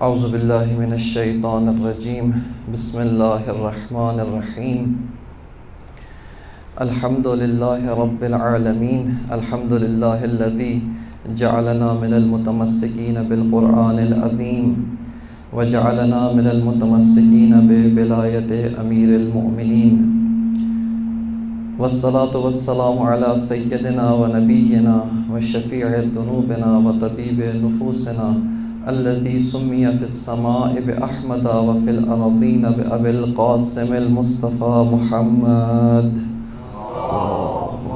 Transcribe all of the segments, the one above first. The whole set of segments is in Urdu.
اعوذ باللہ من الشیطان الرجیم بسم اللہ الرحمن الرحیم الحمد للہ رب العالمین الحمد للہ الذی جعلنا من المتمسکین بالقرآن العظیم وجعلنا من المتمسکین بولایت امیر المؤمنین والصلاة والسلام علی سیدنا و نبینا و شفیع ذنوبنا و طبیب نفوسنا الذي سمي في السماء بأحمد وفي الأرضين بأبي القاسم المصطفى محمد اللهم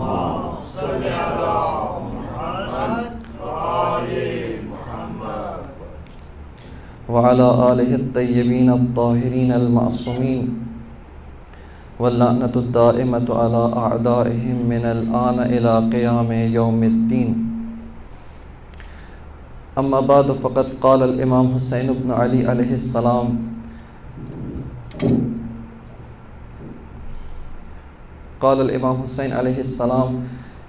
صل على محمد وآل محمد وعلى آله الطيبين الطاهرين المعصومين واللعنة الدائمة على أعدائهم من الآن إلى قيام يوم الدين. اما بعد فقد قال الامام حسین بن علی علیہ السلام قال الامام حسین علیہ السلام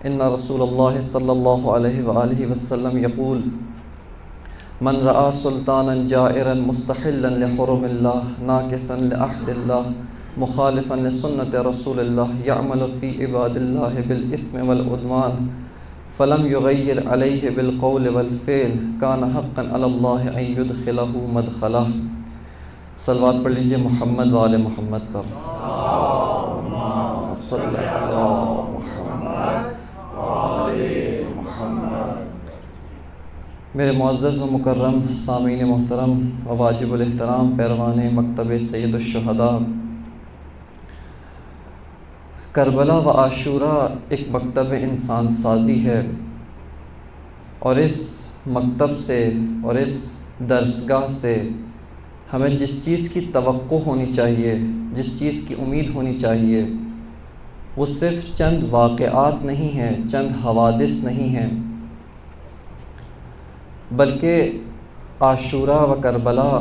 ان رسول اللہ صلی اللہ علیہ وآلہ وسلم یقول من رأى سلطانا جائرا مستحلا لحرم اللہ ناکثا لعہد اللہ مخالفا لسنت رسول اللہ یعمل فی عباد اللہ بالاثم والعدوان فلم یغیر علیہ بالقول والفعل کان حقا علی اللہ ان یدخلہ مدخلہ. صلوات پڑھ لیجئے محمد وآل محمد پر. اللہم صل علی محمد وآل محمد. میرے معزز و مکرم سامعین محترم و واجب الاحترام پیروان مکتب سید الشہداء، کربلا و عاشورہ ایک مکتب انسان سازی ہے، اور اس مکتب سے اور اس درسگاہ سے ہمیں جس چیز کی توقع ہونی چاہیے، جس چیز کی امید ہونی چاہیے، وہ صرف چند واقعات نہیں ہیں، چند حوادث نہیں ہیں، بلکہ عاشورہ و کربلا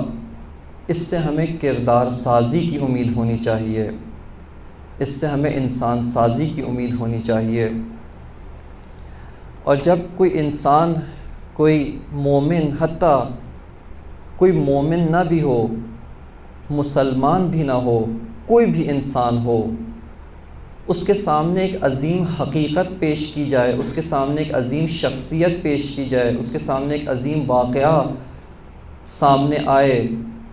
اس سے ہمیں کردار سازی کی امید ہونی چاہیے، اس سے ہمیں انسان سازی کی امید ہونی چاہیے. اور جب کوئی انسان، کوئی مومن، حتیٰ کوئی مومن نہ بھی ہو، مسلمان بھی نہ ہو، کوئی بھی انسان ہو، اس کے سامنے ایک عظیم حقیقت پیش کی جائے، اس کے سامنے ایک عظیم شخصیت پیش کی جائے، اس کے سامنے ایک عظیم واقعہ سامنے آئے،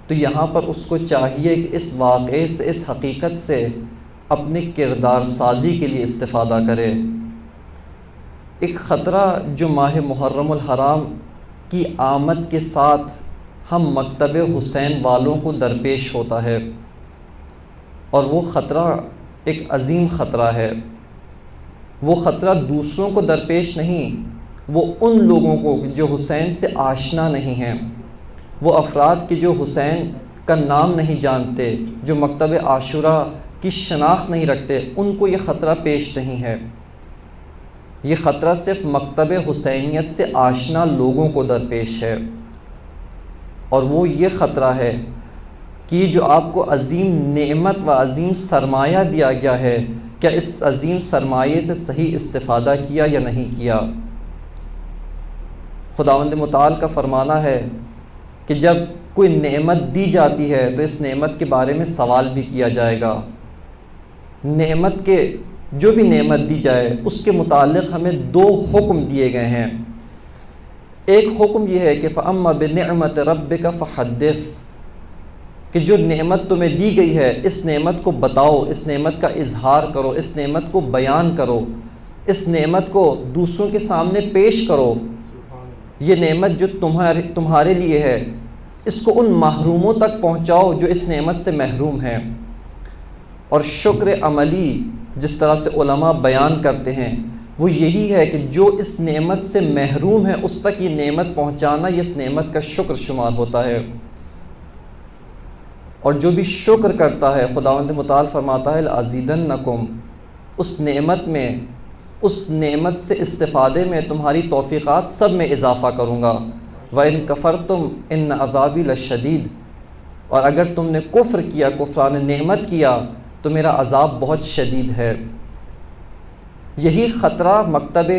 تو یہاں پر اس کو چاہیے کہ اس واقعے سے، اس حقیقت سے اپنے کردار سازی کے لیے استفادہ کرے. ایک خطرہ جو ماہ محرم الحرام کی آمد کے ساتھ ہم مکتب حسین والوں کو درپیش ہوتا ہے، اور وہ خطرہ ایک عظیم خطرہ ہے. وہ خطرہ دوسروں کو درپیش نہیں، وہ ان لوگوں کو جو حسین سے آشنا نہیں ہیں، وہ افراد کے جو حسین کا نام نہیں جانتے، جو مکتب عاشورہ کی شناخت نہیں رکھتے، ان کو یہ خطرہ پیش نہیں ہے. یہ خطرہ صرف مکتب حسینیت سے آشنا لوگوں کو درپیش ہے، اور وہ یہ خطرہ ہے کہ جو آپ کو عظیم نعمت و عظیم سرمایہ دیا گیا ہے، کیا اس عظیم سرمایے سے صحیح استفادہ کیا یا نہیں کیا. خداوند متعال کا فرمانا ہے کہ جب کوئی نعمت دی جاتی ہے تو اس نعمت کے بارے میں سوال بھی کیا جائے گا. نعمت کے جو بھی نعمت دی جائے اس کے متعلق ہمیں دو حکم دیے گئے ہیں. ایک حکم یہ ہے کہ فَأَمَّا بِنِعْمَةِ رَبِّكَ فَحَدِّثْ، کہ جو نعمت تمہیں دی گئی ہے اس نعمت کو بتاؤ، اس نعمت کا اظہار کرو، اس نعمت کو بیان کرو، اس نعمت کو دوسروں کے سامنے پیش کرو. یہ نعمت جو تمہارے لیے ہے اس کو ان محروموں تک پہنچاؤ جو اس نعمت سے محروم ہیں. اور شکر عملی جس طرح سے علماء بیان کرتے ہیں وہ یہی ہے کہ جو اس نعمت سے محروم ہے اس تک یہ نعمت پہنچانا، یہ اس نعمت کا شکر شمار ہوتا ہے. اور جو بھی شکر کرتا ہے، خداوند متعال فرماتا ہے لَأَزِيدَنَّكُمْ، اس نعمت میں، اس نعمت سے استفادے میں تمہاری توفیقات سب میں اضافہ کروں گا. وَإِن كَفَرْتُمْ إِنَّ عَذَابِي لَشَدِيدٌ، اور اگر تم نے کفر کیا، کفران نعمت کیا، تو میرا عذاب بہت شدید ہے. یہی خطرہ مکتب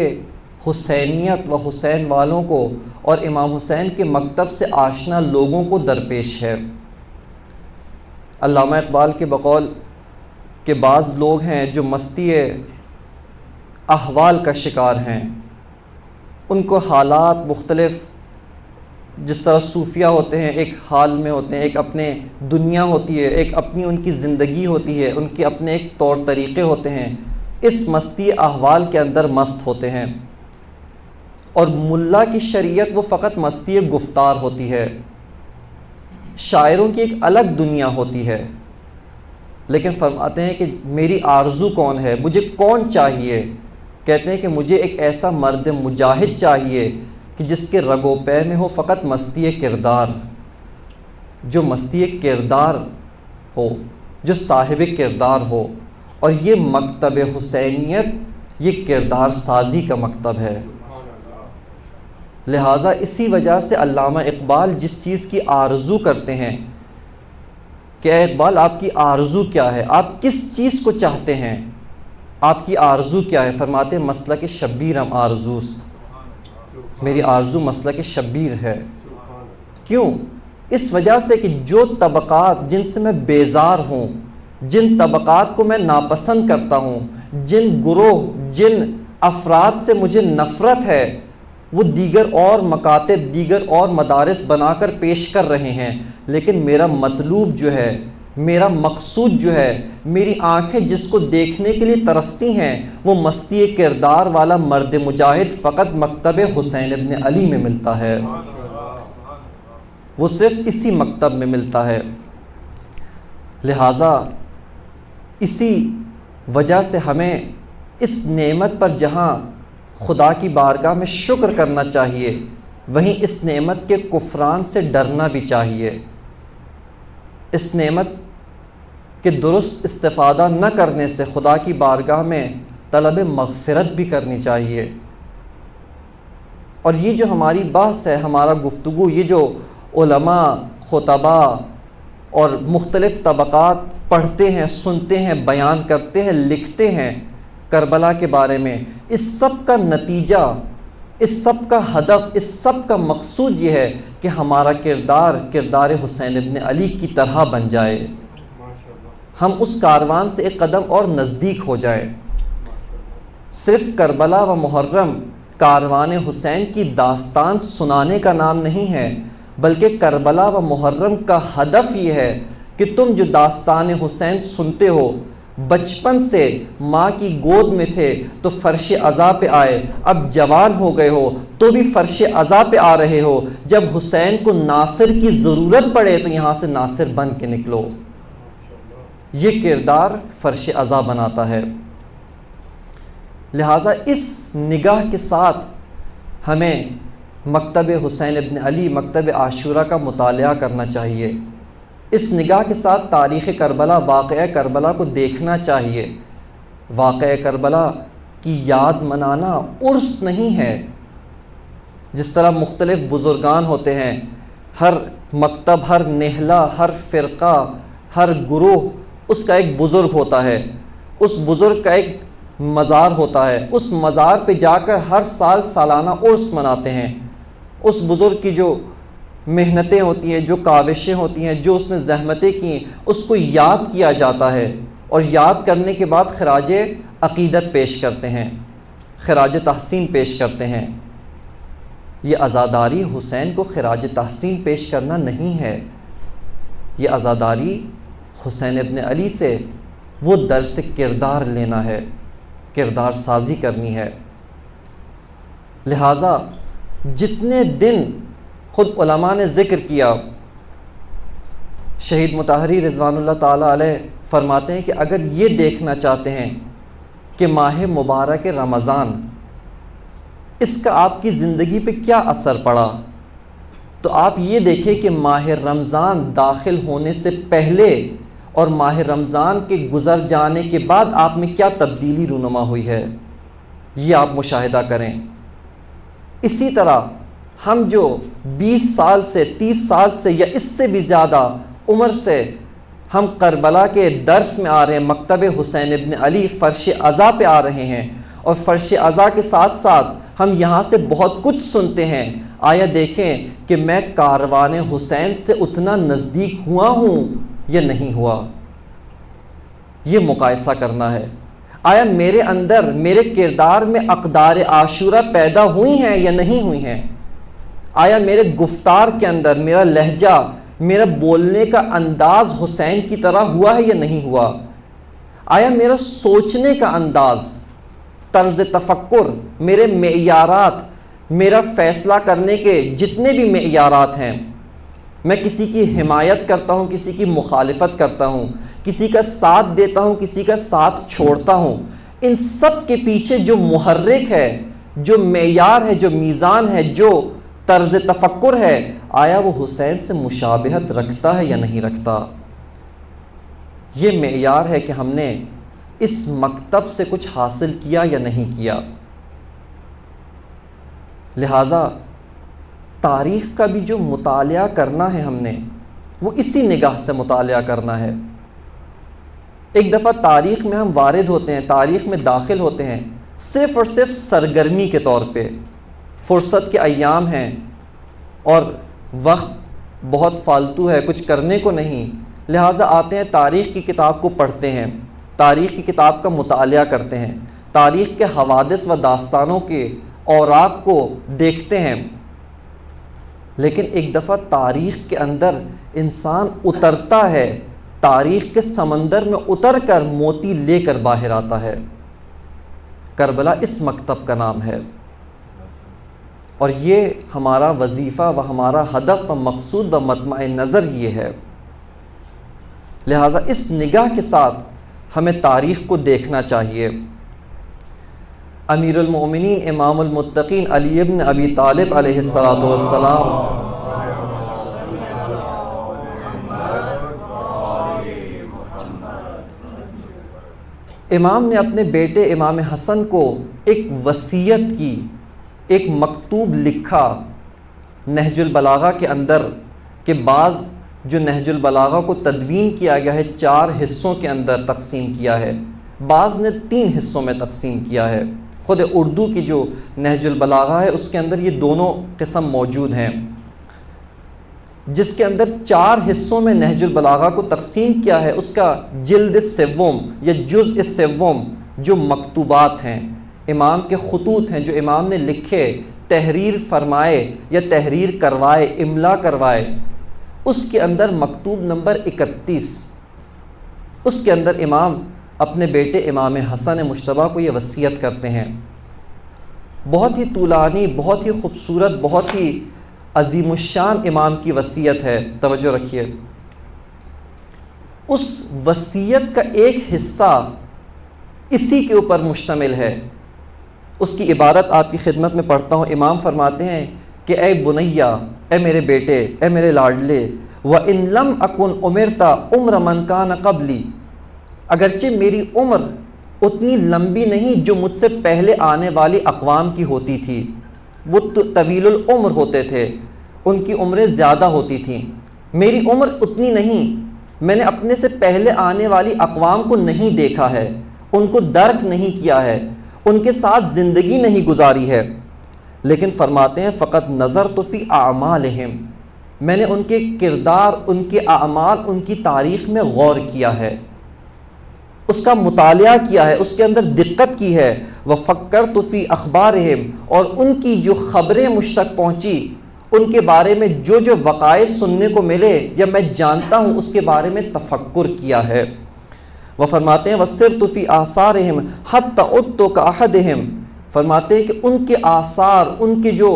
حسینیت و حسین والوں کو اور امام حسین کے مکتب سے آشنا لوگوں کو درپیش ہے۔ علامہ اقبال کے بقول کہ بعض لوگ ہیں جو مستی احوال کا شکار ہیں، ان کو حالات مختلف، جس طرح صوفیہ ہوتے ہیں ایک حال میں ہوتے ہیں، ایک اپنے دنیا ہوتی ہے، ایک اپنی ان کی زندگی ہوتی ہے، ان کے اپنے ایک طور طریقے ہوتے ہیں، اس مستی احوال کے اندر مست ہوتے ہیں۔ اور ملا کی شریعت وہ فقط مستی گفتار ہوتی ہے، شاعروں کی ایک الگ دنیا ہوتی ہے۔ لیکن فرماتے ہیں کہ میری آرزو کون ہے، مجھے کون چاہیے؟ کہتے ہیں کہ مجھے ایک ایسا مرد مجاہد چاہیے کہ جس کے رگ و پے میں ہو فقط مستی کردار، جو مستی کردار ہو، جو صاحب کردار ہو۔ اور یہ مکتب حسینیت یہ کردار سازی کا مکتب ہے۔ لہٰذا اسی وجہ سے علامہ اقبال جس چیز کی آرزو کرتے ہیں کہ اے اقبال آپ کی آرزو کیا ہے، آپ کس چیز کو چاہتے ہیں، آپ کی آرزو کیا ہے؟ فرماتے ہیں مسلک شبیرم آرزوست، میری آرزو مسلک شبیر ہے۔ کیوں؟ اس وجہ سے کہ جو طبقات جن سے میں بیزار ہوں، جن طبقات کو میں ناپسند کرتا ہوں، جن گروہ جن افراد سے مجھے نفرت ہے، وہ دیگر اور مکاتب، دیگر اور مدارس بنا کر پیش کر رہے ہیں، لیکن میرا مطلوب جو ہے، میرا مقصود جو ہے، میری آنکھیں جس کو دیکھنے کے لیے ترستی ہیں، وہ مستی کردار والا مرد مجاہد فقط مکتب حسین ابن علی میں ملتا ہے، وہ صرف اسی مکتب میں ملتا ہے۔ لہٰذا اسی وجہ سے ہمیں اس نعمت پر جہاں خدا کی بارگاہ میں شکر کرنا چاہیے، وہیں اس نعمت کے کفران سے ڈرنا بھی چاہیے، اس نعمت کے درست استفادہ نہ کرنے سے خدا کی بارگاہ میں طلب مغفرت بھی کرنی چاہیے۔ اور یہ جو ہماری بحث ہے، ہمارا گفتگو، یہ جو علماء، خطباء اور مختلف طبقات پڑھتے ہیں، سنتے ہیں، بیان کرتے ہیں، لکھتے ہیں کربلا کے بارے میں، اس سب کا نتیجہ، اس سب کا ہدف، اس سب کا مقصود یہ ہے کہ ہمارا کردار حسین ابن علی کی طرح بن جائے، ہم اس کاروان سے ایک قدم اور نزدیک ہو جائیں۔ صرف کربلا و محرم کاروان حسین کی داستان سنانے کا نام نہیں ہے، بلکہ کربلا و محرم کا ہدف یہ ہے کہ تم جو داستان حسین سنتے ہو، بچپن سے ماں کی گود میں تھے تو فرش عزا پہ آئے، اب جوان ہو گئے ہو تو بھی فرش عزا پہ آ رہے ہو، جب حسین کو ناصر کی ضرورت پڑے تو یہاں سے ناصر بن کے نکلو۔ یہ کردار فرش عزا بناتا ہے۔ لہٰذا اس نگاہ کے ساتھ ہمیں مکتب حسین ابن علی، مکتب عاشورہ کا مطالعہ کرنا چاہیے، اس نگاہ کے ساتھ تاریخ کربلا، واقعہ کربلا کو دیکھنا چاہیے۔ واقعہ کربلا کی یاد منانا عرس نہیں ہے، جس طرح مختلف بزرگان ہوتے ہیں، ہر مکتب، ہر نہلہ، ہر فرقہ، ہر گروہ اس کا ایک بزرگ ہوتا ہے، اس بزرگ کا ایک مزار ہوتا ہے، اس مزار پہ جا کر ہر سال سالانہ عرس مناتے ہیں۔ اس بزرگ کی جو محنتیں ہوتی ہیں، جو کاوشیں ہوتی ہیں، جو اس نے زحمتیں کی، اس کو یاد کیا جاتا ہے، اور یاد کرنے کے بعد خراج عقیدت پیش کرتے ہیں، خراج تحسین پیش کرتے ہیں۔ یہ عزاداری حسین کو خراج تحسین پیش کرنا نہیں ہے، یہ عزاداری حسین ابن علی سے وہ درس کردار لینا ہے، کردار سازی کرنی ہے۔ لہٰذا جتنے دن خود علماء نے ذکر کیا، شہید مطہری رضوان اللہ تعالیٰ علیہ فرماتے ہیں کہ اگر یہ دیکھنا چاہتے ہیں کہ ماہ مبارک رمضان، اس کا آپ کی زندگی پہ کیا اثر پڑا، تو آپ یہ دیکھیں کہ ماہ رمضان داخل ہونے سے پہلے اور ماہ رمضان کے گزر جانے کے بعد آپ میں کیا تبدیلی رونما ہوئی ہے، یہ آپ مشاہدہ کریں۔ اسی طرح ہم جو 20 سال سے 30 سال سے یا اس سے بھی زیادہ عمر سے ہم کربلا کے درس میں آ رہے ہیں، مکتب حسین ابن علی فرش عزا پہ آ رہے ہیں، اور فرش عزا کے ساتھ ساتھ ہم یہاں سے بہت کچھ سنتے ہیں، آیا دیکھیں کہ میں کاروان حسین سے اتنا نزدیک ہوا ہوں یا نہیں ہوا۔ یہ مقایسہ کرنا ہے، آیا میرے اندر، میرے کردار میں اقدار عاشورہ پیدا ہوئی ہیں یا نہیں ہوئی ہیں؟ آیا میرے گفتار کے اندر میرا لہجہ، میرا بولنے کا انداز حسین کی طرح ہوا ہے یا نہیں ہوا؟ آیا میرا سوچنے کا انداز، طرز تفکر، میرے معیارات، میرا فیصلہ کرنے کے جتنے بھی معیارات ہیں، میں کسی کی حمایت کرتا ہوں، کسی کی مخالفت کرتا ہوں، کسی کا ساتھ دیتا ہوں، کسی کا ساتھ چھوڑتا ہوں، ان سب کے پیچھے جو محرک ہے، جو معیار ہے، جو میزان ہے، جو طرز تفکر ہے، آیا وہ حسین سے مشابہت رکھتا ہے یا نہیں رکھتا؟ یہ معیار ہے کہ ہم نے اس مکتب سے کچھ حاصل کیا یا نہیں کیا۔ لہٰذا تاریخ کا بھی جو مطالعہ کرنا ہے ہم نے، وہ اسی نگاہ سے مطالعہ کرنا ہے۔ ایک دفعہ تاریخ میں ہم وارد ہوتے ہیں، تاریخ میں داخل ہوتے ہیں صرف اور صرف سرگرمی کے طور پہ، فرصت کے ایام ہیں اور وقت بہت فالتو ہے، کچھ کرنے کو نہیں، لہٰذا آتے ہیں تاریخ کی کتاب کو پڑھتے ہیں، تاریخ کی کتاب کا مطالعہ کرتے ہیں، تاریخ کے حوادث و داستانوں کے اوراق کو دیکھتے ہیں، لیکن ایک دفعہ تاریخ کے اندر انسان اترتا ہے، تاریخ کے سمندر میں اتر کر موتی لے کر باہر آتا ہے۔ کربلا اس مکتب کا نام ہے، اور یہ ہمارا وظیفہ و ہمارا ہدف و مقصود و مطمع نظر یہ ہے۔ لہٰذا اس نگاہ کے ساتھ ہمیں تاریخ کو دیکھنا چاہیے۔ امیر المؤمنین امام المتقین علی ابن ابی طالب علیہ السلام امام نے اپنے بیٹے امام حسن کو ایک وصیت کی، ایک مکتوب لکھا نہج البلاغہ کے اندر، کہ بعض جو نہج البلاغہ کو تدوین کیا گیا ہے 4 حصوں کے اندر تقسیم کیا ہے، بعض نے 3 حصوں میں تقسیم کیا ہے۔ خود اردو کی جو نہج البلاغہ ہے اس کے اندر یہ دونوں قسم موجود ہیں، جس کے اندر 4 حصوں میں نہج البلاغہ کو تقسیم کیا ہے، اس کا جلد سوم یا جزء سوم جو مکتوبات ہیں، امام کے خطوط ہیں جو امام نے لکھے، تحریر فرمائے یا تحریر کروائے، املا کروائے، اس کے اندر مکتوب نمبر 31، اس کے اندر امام اپنے بیٹے امام حسن مجتبیٰ کو یہ وصیت کرتے ہیں۔ بہت ہی طولانی، بہت ہی خوبصورت، بہت ہی عظیم الشان امام کی وصیت ہے، توجہ رکھیے۔ اس وصیت کا ایک حصہ اسی کے اوپر مشتمل ہے، اس کی عبارت آپ کی خدمت میں پڑھتا ہوں۔ امام فرماتے ہیں کہ اے بنیا، اے میرے بیٹے، اے میرے لاڈلے، وَإِن لَمْ أَكُنْ أُمِرْتَ عُمْرَ مَنْ كَانَ قَبْلِي، اگرچہ میری عمر اتنی لمبی نہیں جو مجھ سے پہلے آنے والی اقوام کی ہوتی تھی، وہ طویل العمر ہوتے تھے، ان کی عمریں زیادہ ہوتی تھیں، میری عمر اتنی نہیں، میں نے اپنے سے پہلے آنے والی اقوام کو نہیں دیکھا ہے، ان کو درک نہیں کیا ہے، ان کے ساتھ زندگی نہیں گزاری ہے، لیکن فرماتے ہیں فقط نظرت فی اعمالہم، میں نے ان کے کردار، ان کے اعمال، ان کی تاریخ میں غور کیا ہے، اس کا مطالعہ کیا ہے، اس کے اندر دقت کی ہے، وفکرت فی اخبارہم، اور ان کی جو خبریں مجھ تک پہنچی، ان کے بارے میں جو جو وقائع سننے کو ملے یا میں جانتا ہوں اس کے بارے میں تفکر کیا ہے۔ وہ فرماتے ہیں وَسِرْتُ فِي آثَارِهِمْ حَتَّى عُدْتُ كَأَحَدِهِمْ، فرماتے ہیں کہ ان کے آثار، ان کے جو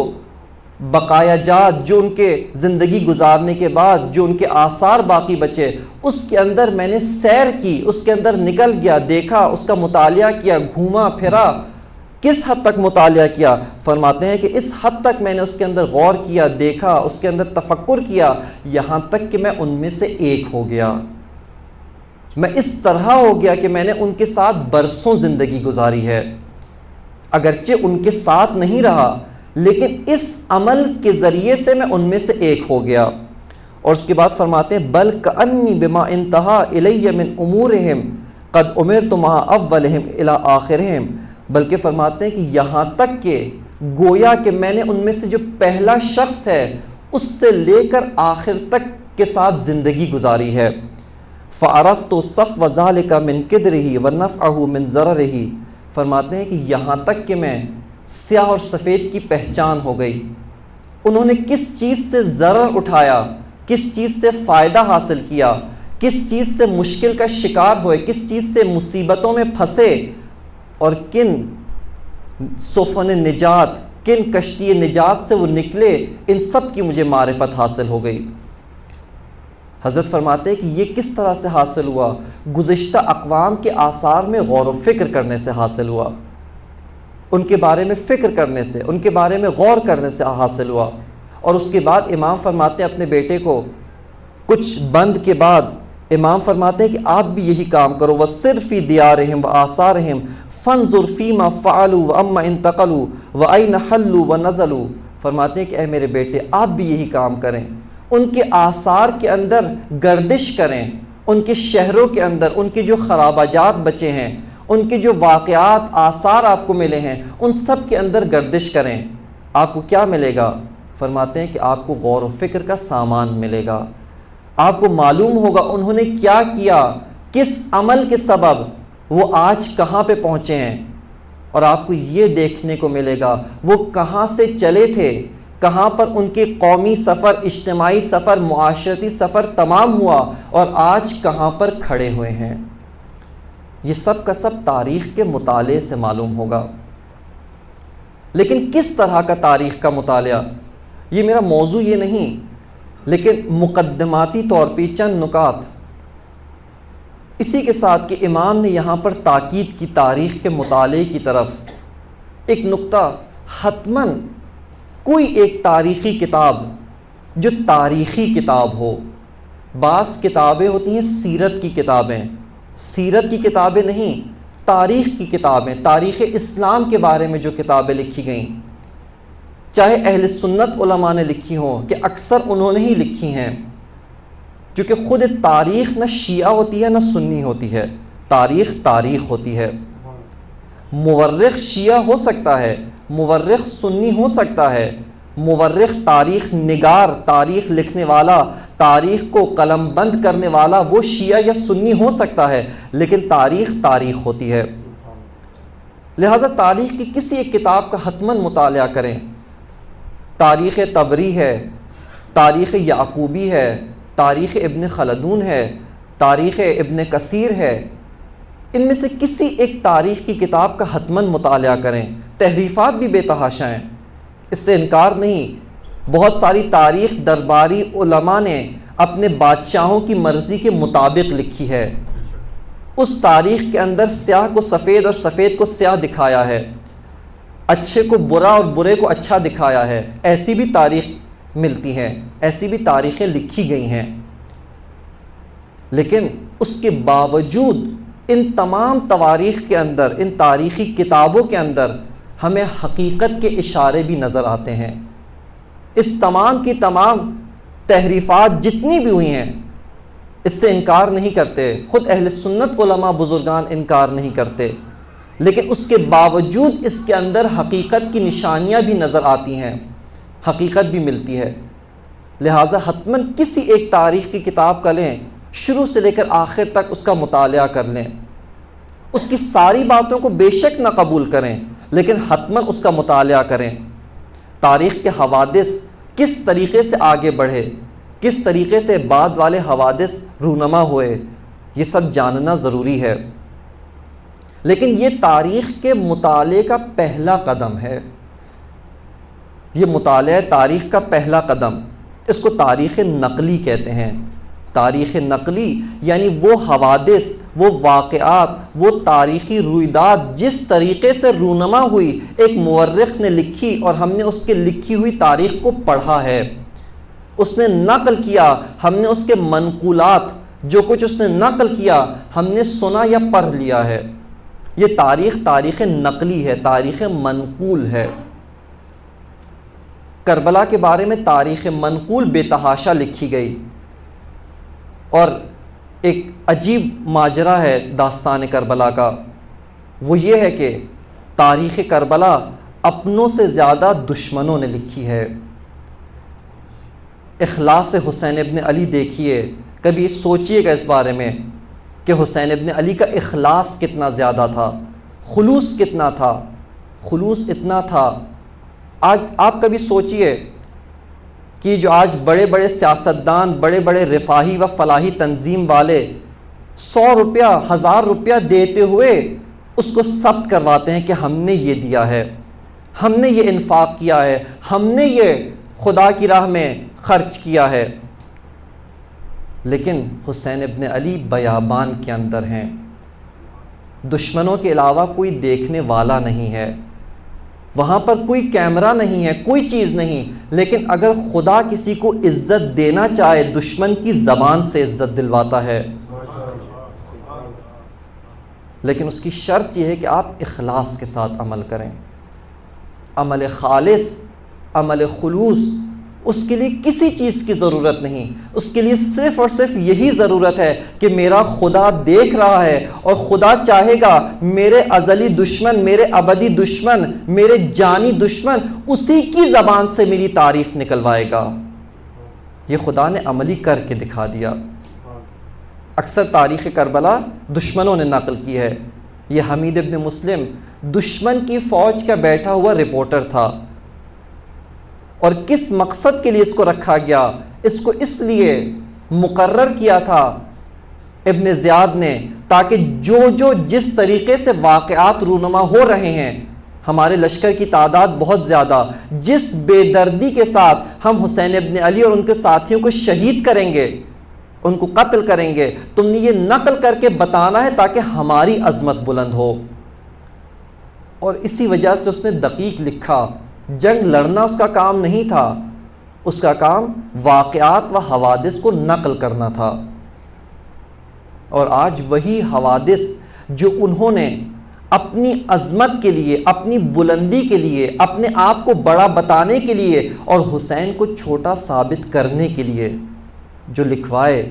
بقایا جات، جو ان کے زندگی گزارنے کے بعد جو ان کے آثار باقی بچے، اس کے اندر میں نے سیر کی، اس کے اندر نکل گیا، دیکھا، اس کا مطالعہ کیا، گھوما پھرا۔ کس حد تک مطالعہ کیا؟ فرماتے ہیں کہ اس حد تک میں نے اس کے اندر غور کیا، دیکھا، اس کے اندر تفکر کیا، یہاں تک کہ میں ان میں سے ایک ہو گیا، میں اس طرح ہو گیا کہ میں نے ان کے ساتھ برسوں زندگی گزاری ہے، اگرچہ ان کے ساتھ نہیں رہا، لیکن اس عمل کے ذریعے سے میں ان میں سے ایک ہو گیا۔ اور اس کے بعد فرماتے ہیں بل کأنی بما انتہا الی من امورہم قد امرت مع اولہم الی آخرہم، بلکہ فرماتے ہیں کہ یہاں تک کہ گویا کہ میں نے ان میں سے جو پہلا شخص ہے اس سے لے کر آخر تک کے ساتھ زندگی گزاری ہے. فعرفت صفو ذلک من قدرہ ونفعہ من ضررہ. فرماتے ہیں کہ یہاں تک کہ میں سیاہ اور سفید کی پہچان ہو گئی. انہوں نے کس چیز سے ضرر اٹھایا, کس چیز سے فائدہ حاصل کیا, کس چیز سے مشکل کا شکار ہوئے, کس چیز سے مصیبتوں میں پھنسے, اور کن سفن نجات, کن کشتی نجات سے وہ نکلے, ان سب کی مجھے معرفت حاصل ہو گئی. حضرت فرماتے ہیں کہ یہ کس طرح سے حاصل ہوا؟ گزشتہ اقوام کے آثار میں غور و فکر کرنے سے حاصل ہوا, ان کے بارے میں فکر کرنے سے, ان کے بارے میں غور کرنے سے حاصل ہوا. اور اس کے بعد امام فرماتے ہیں اپنے بیٹے کو کچھ بند کے بعد امام فرماتے ہیں کہ آپ بھی یہی کام کرو. وَسِرْ فِي دِيَارِهِمْ وَآثَارِهِمْ فَانْظُرْ فِي مَا فَعَلُوا وَأَمَّا انْتَقَلُوا وَأَيْنَ حَلُّوا وَنَزَلُوا. فرماتے ہیں کہ اے میرے بیٹے آپ بھی یہی کام کریں, ان کے آثار کے اندر گردش کریں, ان کے شہروں کے اندر ان کے جو خرابات بچے ہیں, ان کے جو واقعات آثار آپ کو ملے ہیں, ان سب کے اندر گردش کریں. آپ کو کیا ملے گا؟ فرماتے ہیں کہ آپ کو غور و فکر کا سامان ملے گا. آپ کو معلوم ہوگا انہوں نے کیا کیا, کس عمل کے سبب وہ آج کہاں پہ پہنچے ہیں. اور آپ کو یہ دیکھنے کو ملے گا وہ کہاں سے چلے تھے, کہاں پر ان کے قومی سفر, اجتماعی سفر, معاشرتی سفر تمام ہوا, اور آج کہاں پر کھڑے ہوئے ہیں. یہ سب کا سب تاریخ کے مطالعے سے معلوم ہوگا. لیکن کس طرح کا تاریخ کا مطالعہ؟ یہ میرا موضوع یہ نہیں, لیکن مقدماتی طور پہ چند نکات اسی کے ساتھ کہ امام نے یہاں پر تاکید کی تاریخ کے مطالعے کی طرف. ایک نقطہ, حتماً کوئی ایک تاریخی کتاب جو تاریخی کتاب ہو. بعض کتابیں ہوتی ہیں سیرت کی کتابیں, سیرت کی کتابیں نہیں, تاریخ کی کتابیں, تاریخ اسلام کے بارے میں جو کتابیں لکھی گئیں, چاہے اہل سنت علماء نے لکھی ہوں, کہ اکثر انہوں نے ہی لکھی ہیں, کیونکہ خود تاریخ نہ شیعہ ہوتی ہے نہ سنی ہوتی ہے, تاریخ تاریخ ہوتی ہے. مورخ شیعہ ہو سکتا ہے, مورخ سنی ہو سکتا ہے, مورخ تاریخ نگار, تاریخ لکھنے والا, تاریخ کو قلم بند کرنے والا وہ شیعہ یا سنی ہو سکتا ہے, لیکن تاریخ تاریخ ہوتی ہے. لہٰذا تاریخ کی کسی ایک کتاب کا حتماً مطالعہ کریں. تاریخ طبری ہے, تاریخ یعقوبی ہے, تاریخ ابن خلدون ہے, تاریخ ابن کثیر ہے. ان میں سے کسی ایک تاریخ کی کتاب کا حتماً مطالعہ کریں. تحریفات بھی بے تحاشا ہیں, اس سے انکار نہیں. بہت ساری تاریخ درباری علماء نے اپنے بادشاہوں کی مرضی کے مطابق لکھی ہے. اس تاریخ کے اندر سیاہ کو سفید اور سفید کو سیاہ دکھایا ہے, اچھے کو برا اور برے کو اچھا دکھایا ہے. ایسی بھی تاریخ ملتی ہیں, ایسی بھی تاریخیں لکھی گئی ہیں. لیکن اس کے باوجود ان تمام تواریخ کے اندر, ان تاریخی کتابوں کے اندر ہمیں حقیقت کے اشارے بھی نظر آتے ہیں. اس تمام کی تمام تحریفات جتنی بھی ہوئی ہیں اس سے انکار نہیں کرتے, خود اہل سنت علماء بزرگان انکار نہیں کرتے, لیکن اس کے باوجود اس کے اندر حقیقت کی نشانیاں بھی نظر آتی ہیں, حقیقت بھی ملتی ہے. لہٰذا حتماً کسی ایک تاریخ کی کتاب کا لیں, شروع سے لے کر آخر تک اس کا مطالعہ کر لیں. اس کی ساری باتوں کو بے شک نہ قبول کریں, لیکن حتماً اس کا مطالعہ کریں. تاریخ کے حوادث کس طریقے سے آگے بڑھے, کس طریقے سے بعد والے حوادث رونما ہوئے, یہ سب جاننا ضروری ہے. لیکن یہ تاریخ کے مطالعے کا پہلا قدم ہے. یہ مطالعہ تاریخ کا پہلا قدم, اس کو تاریخ نقلی کہتے ہیں. تاریخ نقلی یعنی وہ حوادث, وہ واقعات, وہ تاریخی رویداد جس طریقے سے رونما ہوئی, ایک مورخ نے لکھی اور ہم نے اس کے لکھی ہوئی تاریخ کو پڑھا ہے, اس نے نقل کیا, ہم نے اس کے منقولات, جو کچھ اس نے نقل کیا ہم نے سنا یا پڑھ لیا ہے. یہ تاریخ تاریخ نقلی ہے, تاریخ منقول ہے. کربلا کے بارے میں تاریخ منقول بے تحاشا لکھی گئی, اور ایک عجیب ماجرا ہے داستان کربلا کا. وہ یہ ہے کہ تاریخ کربلا اپنوں سے زیادہ دشمنوں نے لکھی ہے۔ اخلاص حسین ابن علی دیکھیے، کبھی سوچئے گا اس بارے میں کہ حسین ابن علی کا اخلاص کتنا زیادہ تھا، خلوص کتنا تھا۔ خلوص اتنا تھا، آج آپ کبھی سوچئے کہ جو آج بڑے بڑے سیاستدان، بڑے بڑے رفاہی و فلاحی تنظیم والے 100 روپیہ 1000 روپیہ دیتے ہوئے اس کو ثبت کرواتے ہیں کہ ہم نے یہ دیا ہے، ہم نے یہ انفاق کیا ہے، ہم نے یہ خدا کی راہ میں خرچ کیا ہے، لیکن حسین ابن علی بیابان کے اندر ہیں، دشمنوں کے علاوہ کوئی دیکھنے والا نہیں ہے، وہاں پر کوئی کیمرہ نہیں ہے، کوئی چیز نہیں، لیکن اگر خدا کسی کو عزت دینا چاہے دشمن کی زبان سے عزت دلواتا ہے، لیکن اس کی شرط یہ ہے کہ آپ اخلاص کے ساتھ عمل کریں، عمل خالص، عمل خلوص۔ اس کے لیے کسی چیز کی ضرورت نہیں، اس کے لیے صرف اور صرف یہی ضرورت ہے کہ میرا خدا دیکھ رہا ہے، اور خدا چاہے گا میرے ازلی دشمن، میرے ابدی دشمن، میرے جانی دشمن اسی کی زبان سے میری تعریف نکلوائے گا۔ یہ خدا نے عملی کر کے دکھا دیا۔ اکثر تاریخ کربلا دشمنوں نے نقل کی ہے۔ یہ حمید ابن مسلم دشمن کی فوج کا بیٹھا ہوا رپورٹر تھا، اور کس مقصد کے لیے اس کو رکھا گیا؟ اس کو اس لیے مقرر کیا تھا ابن زیاد نے، تاکہ جو جس طریقے سے واقعات رونما ہو رہے ہیں، ہمارے لشکر کی تعداد بہت زیادہ، جس بے دردی کے ساتھ ہم حسین ابن علی اور ان کے ساتھیوں کو شہید کریں گے، ان کو قتل کریں گے، تم نے یہ نقل کر کے بتانا ہے تاکہ ہماری عظمت بلند ہو۔ اور اسی وجہ سے اس نے دقیق لکھا۔ جنگ لڑنا اس کا کام نہیں تھا، اس کا کام واقعات و حوادث کو نقل کرنا تھا۔ اور آج وہی حوادث جو انہوں نے اپنی عظمت کے لیے، اپنی بلندی کے لیے، اپنے آپ کو بڑا بتانے کے لیے اور حسین کو چھوٹا ثابت کرنے کے لیے جو لکھوائے،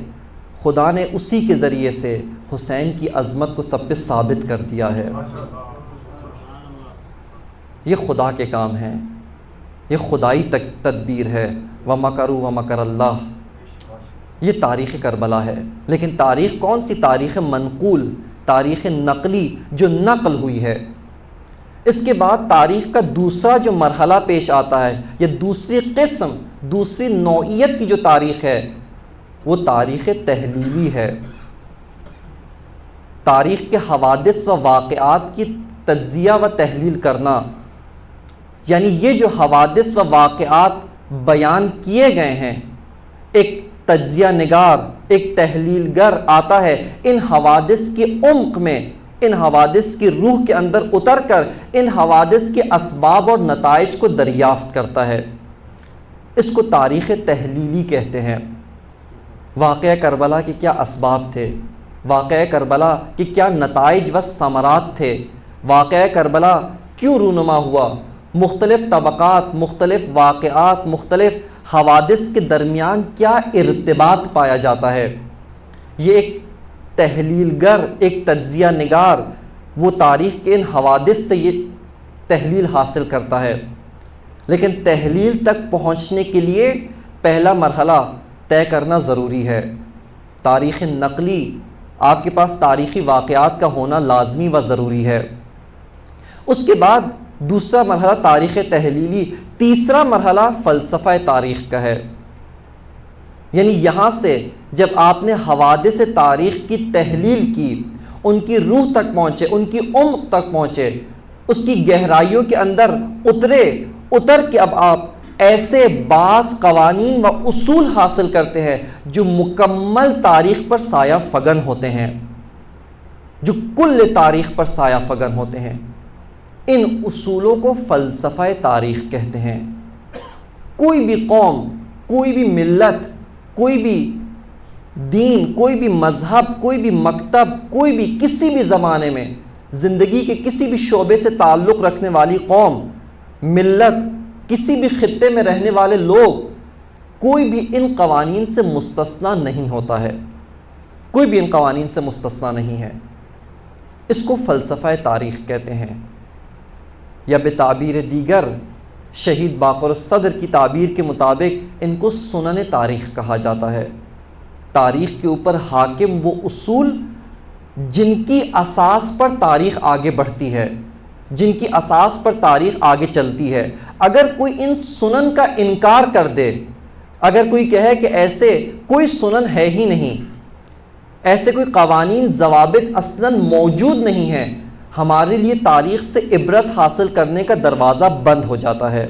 خدا نے اسی کے ذریعے سے حسین کی عظمت کو سب پہ ثابت کر دیا ہے۔ یہ خدا کے کام ہیں، یہ خدائی تدبیر ہے۔ وَمَكَرُوا وَمَكَرَ اللَّهُ، یہ تاریخ کربلا ہے۔ لیکن تاریخ کون سی؟ تاریخ منقول، تاریخ نقلی جو نقل ہوئی ہے۔ اس کے بعد تاریخ کا دوسرا جو مرحلہ پیش آتا ہے، یا دوسری قسم، دوسری نوعیت کی جو تاریخ ہے، وہ تاریخ تحلیلی ہے۔ تاریخ کے حوادث و واقعات کی تجزیہ و تحلیل کرنا، یعنی یہ جو حوادث و واقعات بیان کیے گئے ہیں، ایک تجزیہ نگار، ایک تحلیل گر آتا ہے، ان حوادث کے عمق میں، ان حوادث کی روح کے اندر اتر کر ان حوادث کے اسباب اور نتائج کو دریافت کرتا ہے۔ اس کو تاریخ تحلیلی کہتے ہیں۔ واقعہ کربلا کے کیا اسباب تھے، واقعہ کربلا کے کیا نتائج و ثمرات تھے، واقعہ کربلا کیوں رونما ہوا، مختلف طبقات، مختلف واقعات، مختلف حوادث کے درمیان کیا ارتباط پایا جاتا ہے، یہ ایک تحلیل گر، ایک تجزیہ نگار وہ تاریخ کے ان حوادث سے یہ تحلیل حاصل کرتا ہے۔ لیکن تحلیل تک پہنچنے کے لیے پہلا مرحلہ طے کرنا ضروری ہے۔ تاریخ نقلی، آپ کے پاس تاریخی واقعات کا ہونا لازمی و ضروری ہے۔ اس کے بعد دوسرا مرحلہ تاریخ تحلیلی، تیسرا مرحلہ فلسفہ تاریخ کا ہے۔ یعنی یہاں سے جب آپ نے حوادث تاریخ کی تحلیل کی، ان کی روح تک پہنچے، ان کی عمق تک پہنچے، اس کی گہرائیوں کے اندر اتر کے اب آپ ایسے بعض قوانین و اصول حاصل کرتے ہیں جو مکمل تاریخ پر سایہ فگن ہوتے ہیں، جو کل تاریخ پر سایہ فگن ہوتے ہیں۔ ان اصولوں کو فلسفہ تاریخ کہتے ہیں۔ کوئی بھی قوم، کوئی بھی ملت، کوئی بھی دین، کوئی بھی مذہب، کوئی بھی مکتب، کوئی بھی کسی بھی زمانے میں زندگی کے کسی بھی شعبے سے تعلق رکھنے والی قوم، ملت، کسی بھی خطے میں رہنے والے لوگ، کوئی بھی ان قوانین سے مستثنی نہیں ہوتا ہے، کوئی بھی ان قوانین سے مستثنی نہیں ہے۔ اس کو فلسفہ تاریخ کہتے ہیں۔ یا بتعبیر دیگر شہید باقر الصدر کی تعبیر کے مطابق ان کو سنن تاریخ کہا جاتا ہے۔ تاریخ کے اوپر حاکم وہ اصول جن کی اساس پر تاریخ آگے بڑھتی ہے، جن کی اساس پر تاریخ آگے چلتی ہے۔ اگر کوئی ان سنن کا انکار کر دے، اگر کوئی کہے کہ ایسے کوئی سنن ہے ہی نہیں، ایسے کوئی قوانین ضوابط اصلاً موجود نہیں ہیں، ہمارے لیے تاریخ سے عبرت حاصل کرنے کا دروازہ بند ہو جاتا ہے۔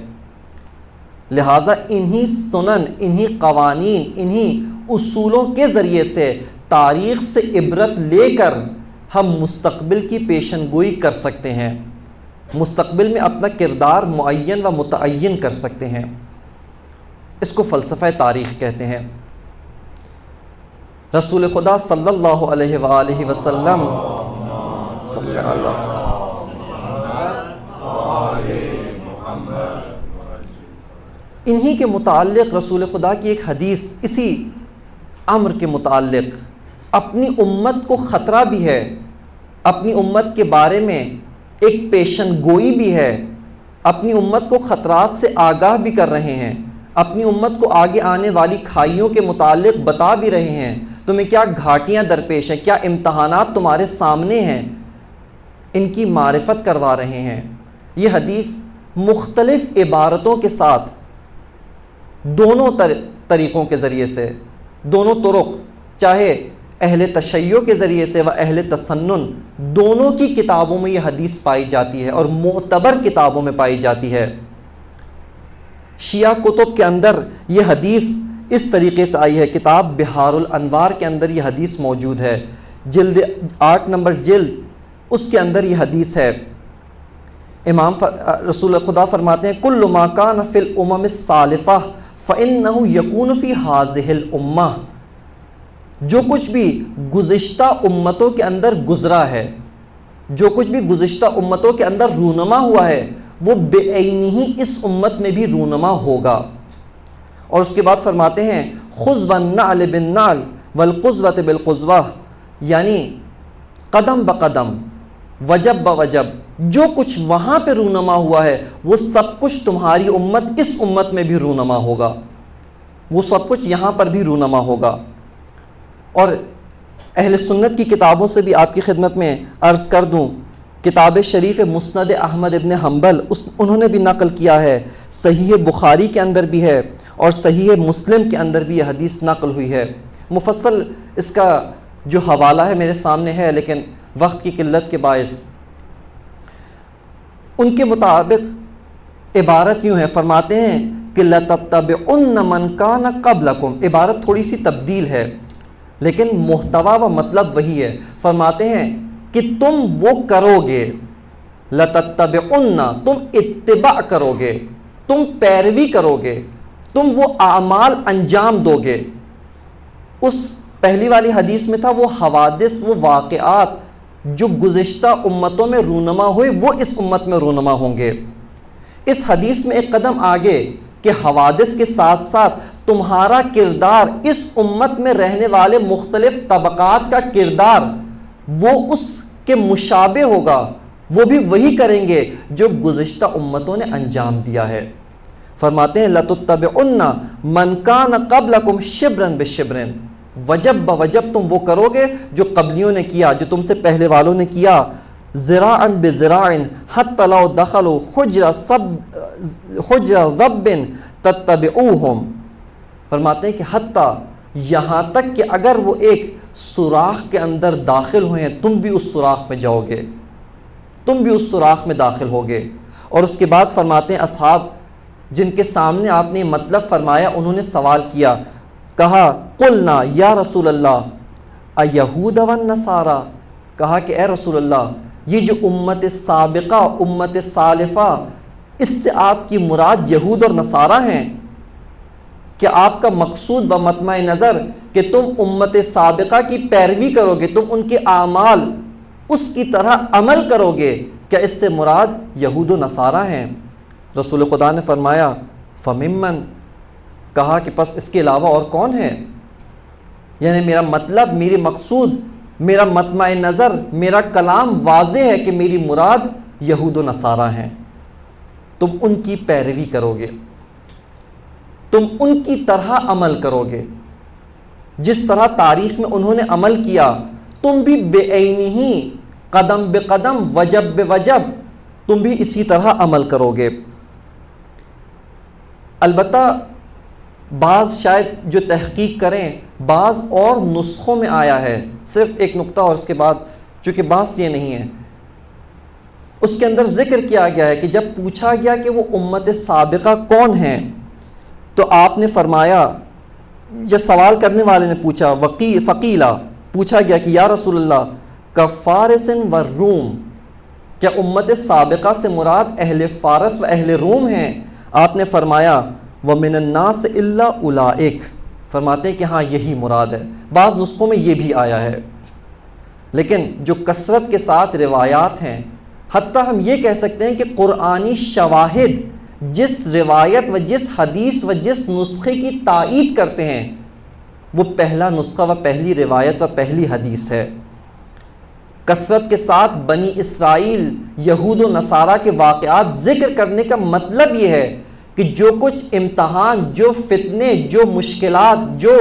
لہٰذا انہی سنن، انہی قوانین، انہی اصولوں کے ذریعے سے تاریخ سے عبرت لے کر ہم مستقبل کی پیشن گوئی کر سکتے ہیں، مستقبل میں اپنا کردار معین و متعین کر سکتے ہیں۔ اس کو فلسفہ تاریخ کہتے ہیں۔ رسول خدا صلی اللہ علیہ وآلہ وسلم صلی اللہ انہی کے متعلق رسول خدا کی ایک حدیث اسی امر کے متعلق اپنی امت کو خطرہ بھی ہے، اپنی امت کے بارے میں ایک پیشن گوئی بھی ہے، اپنی امت کو خطرات سے آگاہ بھی کر رہے ہیں، اپنی امت کو آگے آنے والی کھائیوں کے متعلق بتا بھی رہے ہیں، تمہیں کیا گھاٹیاں درپیش ہیں، کیا امتحانات تمہارے سامنے ہیں، ان کی معرفت کروا رہے ہیں۔ یہ حدیث مختلف عبارتوں کے ساتھ دونوں طریقوں کے ذریعے سے، دونوں طرق، چاہے اہل تشیع کے ذریعے سے و اہل تسنن، دونوں کی کتابوں میں یہ حدیث پائی جاتی ہے اور معتبر کتابوں میں پائی جاتی ہے۔ شیعہ کتب کے اندر یہ حدیث اس طریقے سے آئی ہے۔ کتاب بحار الانوار کے اندر یہ حدیث موجود ہے، جلد 8 نمبر جلد، اس کے اندر یہ حدیث ہے۔ امام رسول خدا فرماتے ہیں کل ما کان فی الامم السالفہ فإنہ یکون فی ہذہ الامہ، جو کچھ بھی گزشتہ امتوں کے اندر گزرا ہے، جو کچھ بھی گزشتہ امتوں کے اندر رونما ہوا ہے، وہ بے عینی ہی اس امت میں بھی رونما ہوگا۔ اور اس کے بعد فرماتے ہیں خذ بالنعل بالنعل والقذوۃ بالقذوۃ، یعنی قدم بقدم، وجب بوجب، جو کچھ وہاں پہ رونما ہوا ہے وہ سب کچھ تمہاری امت اس امت میں بھی رونما ہوگا، وہ سب کچھ یہاں پر بھی رونما ہوگا۔ اور اہل سنت کی کتابوں سے بھی آپ کی خدمت میں عرض کر دوں، کتاب شریف مسند احمد ابن حنبل انہوں نے بھی نقل کیا ہے، صحیح بخاری کے اندر بھی ہے اور صحیح مسلم کے اندر بھی یہ حدیث نقل ہوئی ہے۔ مفصل اس کا جو حوالہ ہے میرے سامنے ہے، لیکن وقت کی قلت کے باعث ان کے مطابق عبارت یوں ہے، فرماتے ہیں کہ لَتَتَّبِعُنَّ مَنْ كَانَ قَبْلَكُمْ، عبارت تھوڑی سی تبدیل ہے لیکن محتوا و مطلب وہی ہے۔ فرماتے ہیں کہ تم وہ کرو گے، لَتَتَّبِعُنَّ، تم اتباع کرو گے، تم پیروی کرو گے، تم وہ اعمال انجام دو گے۔ اس پہلی والی حدیث میں تھا وہ حوادث، وہ واقعات جو گزشتہ امتوں میں رونما ہوئے وہ اس امت میں رونما ہوں گے۔ اس حدیث میں ایک قدم آگے کہ حوادث کے ساتھ ساتھ تمہارا کردار، اس امت میں رہنے والے مختلف طبقات کا کردار وہ اس کے مشابہ ہوگا، وہ بھی وہی کریں گے جو گزشتہ امتوں نے انجام دیا ہے۔ فرماتے ہیں لَتُتَّبِعُنَّ مَنْ كَانَ قَبْلَكُمْ شِبْرًا بِشِبْرٍ، وجب بوجب تم وہ کرو گے جو قبلیوں نے کیا، جو تم سے پہلے والوں نے کیا، ذراعًا بذراع حتی لو دخلوا حجر ضب تتبعوہم، فرماتے ہیں کہ حتیٰ یہاں تک کہ اگر وہ ایک سوراخ کے اندر داخل ہوئے ہیں تم بھی اس سوراخ میں جاؤ گے، تم بھی اس سوراخ میں داخل ہوگے۔ اور اس کے بعد فرماتے ہیں اصحاب جن کے سامنے آپ نے مطلب فرمایا انہوں نے سوال کیا، کہا قلنا یا رسول اللہ ایہود والنصارى، کہا کہ اے رسول اللہ یہ جو امت سابقہ، امت سالفہ، اس سے آپ کی مراد یہود اور نصارہ ہیں؟ کہ آپ کا مقصود و مطمع نظر کہ تم امت سابقہ کی پیروی کرو گے، تم ان کے اعمال اس کی طرح عمل کرو گے، کیا اس سے مراد یہود و نصارہ ہیں؟ رسول خدا نے فرمایا فممن، کہا کہ پس اس کے علاوہ اور کون ہے؟ یعنی میرا مطلب، میری مقصود، میرا مطمع نظر، میرا کلام واضح ہے کہ میری مراد یہود و نصارہ ہیں، تم ان کی پیروی کرو گے، تم ان کی طرح عمل کرو گے، جس طرح تاریخ میں انہوں نے عمل کیا تم بھی بے عینی قدم بے قدم وجب بے وجب تم بھی اسی طرح عمل کرو گے۔ البتہ بعض شاید جو تحقیق کریں بعض اور نسخوں میں آیا ہے، صرف ایک نقطہ اور اس کے بعد چونکہ بحث یہ نہیں ہے، اس کے اندر ذکر کیا گیا ہے کہ جب پوچھا گیا کہ وہ امت سابقہ کون ہیں تو آپ نے فرمایا، یہ سوال کرنے والے نے پوچھا، فقیلا پوچھا گیا کہ یا رسول اللہ کفارس و روم، کیا امت سابقہ سے مراد اہل فارس و اہل روم ہیں؟ آپ نے فرمایا وَمِنَ النَّاسِ إِلَّا أُولَئِكَ، فرماتے ہیں کہ ہاں یہی مراد ہے۔ بعض نسخوں میں یہ بھی آیا ہے، لیکن جو کثرت کے ساتھ روایات ہیں، حتیٰ ہم یہ کہہ سکتے ہیں کہ قرآنی شواہد جس روایت و جس حدیث و جس نسخے کی تائید کرتے ہیں وہ پہلا نسخہ و پہلی روایت و پہلی حدیث ہے۔ کثرت کے ساتھ بنی اسرائیل یہود و نصارہ کے واقعات ذکر کرنے کا مطلب یہ ہے کہ جو کچھ امتحان، جو فتنے، جو مشکلات، جو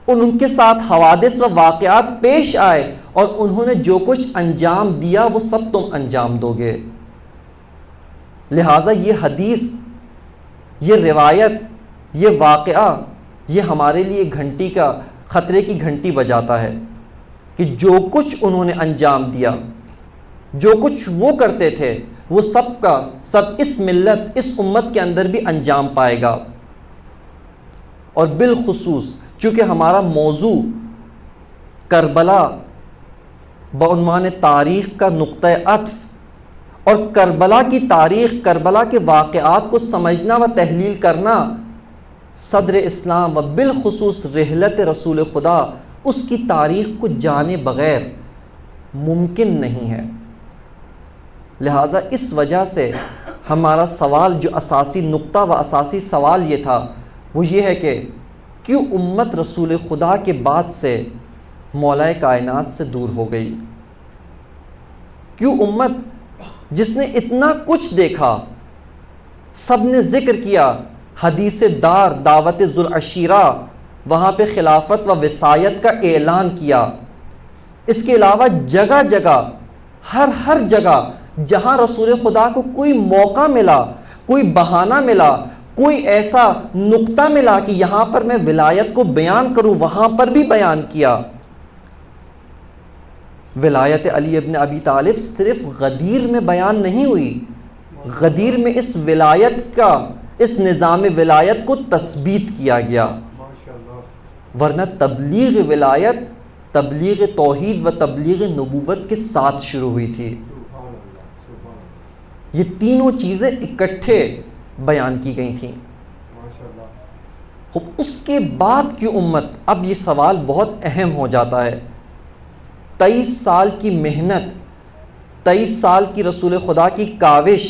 ان کے ساتھ حوادث و واقعات پیش آئے اور انہوں نے جو کچھ انجام دیا وہ سب تم انجام دو گے۔ لہٰذا یہ حدیث، یہ روایت، یہ واقعہ یہ ہمارے لیے گھنٹی کا خطرے کی گھنٹی بجاتا ہے کہ جو کچھ انہوں نے انجام دیا، جو کچھ وہ کرتے تھے وہ سب کا سب اس ملت، اس امت کے اندر بھی انجام پائے گا۔ اور بالخصوص چونکہ ہمارا موضوع کربلا بعنوان تاریخ کا نقطہ عطف اور کربلا کی تاریخ، کربلا کے واقعات کو سمجھنا و تحلیل کرنا صدر اسلام و بالخصوص رحلت رسول خدا اس کی تاریخ کو جانے بغیر ممکن نہیں ہے۔ لہٰذا اس وجہ سے ہمارا سوال جو اساسی نقطہ و اساسی سوال یہ تھا وہ یہ ہے کہ کیوں امت رسول خدا کے بعد سے مولا کائنات سے دور ہو گئی؟ کیوں امت جس نے اتنا کچھ دیکھا، سب نے ذکر کیا، حدیث دار، دعوت ذوالعشیرہ، وہاں پہ خلافت و وصایت کا اعلان کیا، اس کے علاوہ جگہ جگہ ہر جگہ جہاں رسول خدا کو کوئی موقع ملا، کوئی بہانہ ملا، کوئی ایسا نقطہ ملا کہ یہاں پر میں ولایت کو بیان کروں وہاں پر بھی بیان کیا۔ ولایت علی ابن ابی طالب صرف غدیر میں بیان نہیں ہوئی، غدیر میں اس ولایت کا، اس نظام ولایت کو تثبیت کیا گیا، ورنہ تبلیغ ولایت تبلیغ توحید و تبلیغ نبوت کے ساتھ شروع ہوئی تھی۔ یہ تینوں چیزیں اکٹھے بیان کی گئی تھیں۔ خب اس کے بعد کی امت، اب یہ سوال بہت اہم ہو جاتا ہے۔ 23 سال کی محنت، 23 سال کی رسول خدا کی کاوش،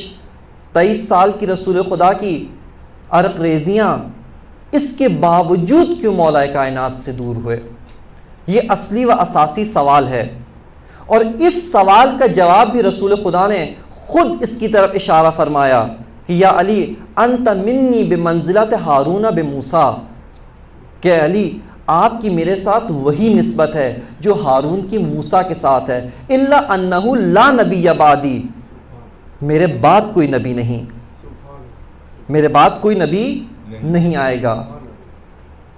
23 سال کی رسول خدا کی عرق ریزیاں، اس کے باوجود کیوں مولا کائنات سے دور ہوئے؟ یہ اصلی و اساسی سوال ہے، اور اس سوال کا جواب بھی رسول خدا نے خود اس کی طرف اشارہ فرمایا کہ یا علی انت منی بمنزلت ہارون بموسیٰ، کہ علی آپ کی میرے ساتھ وہی نسبت ہے جو ہارون کی موسیٰ کے ساتھ ہے، الا انہ لا نبی بعدی، میرے بعد کوئی نبی نہیں، میرے بعد کوئی نبی نہیں آئے گا۔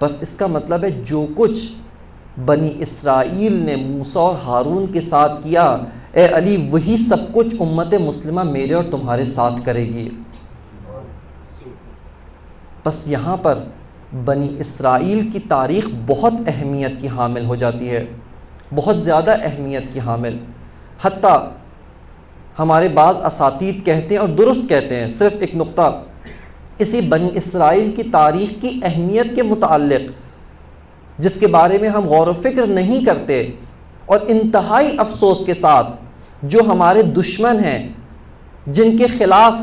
بس اس کا مطلب ہے جو کچھ بنی اسرائیل نے موسیٰ اور ہارون کے ساتھ کیا، اے علی وہی سب کچھ امت مسلمہ میرے اور تمہارے ساتھ کرے گی۔ بس یہاں پر بنی اسرائیل کی تاریخ بہت اہمیت کی حامل ہو جاتی ہے، بہت زیادہ اہمیت کی حامل، حتیٰ ہمارے بعض اساتید کہتے ہیں اور درست کہتے ہیں، صرف ایک نقطہ اسی بنی اسرائیل کی تاریخ کی اہمیت کے متعلق جس کے بارے میں ہم غور و فکر نہیں کرتے، اور انتہائی افسوس کے ساتھ جو ہمارے دشمن ہیں، جن کے خلاف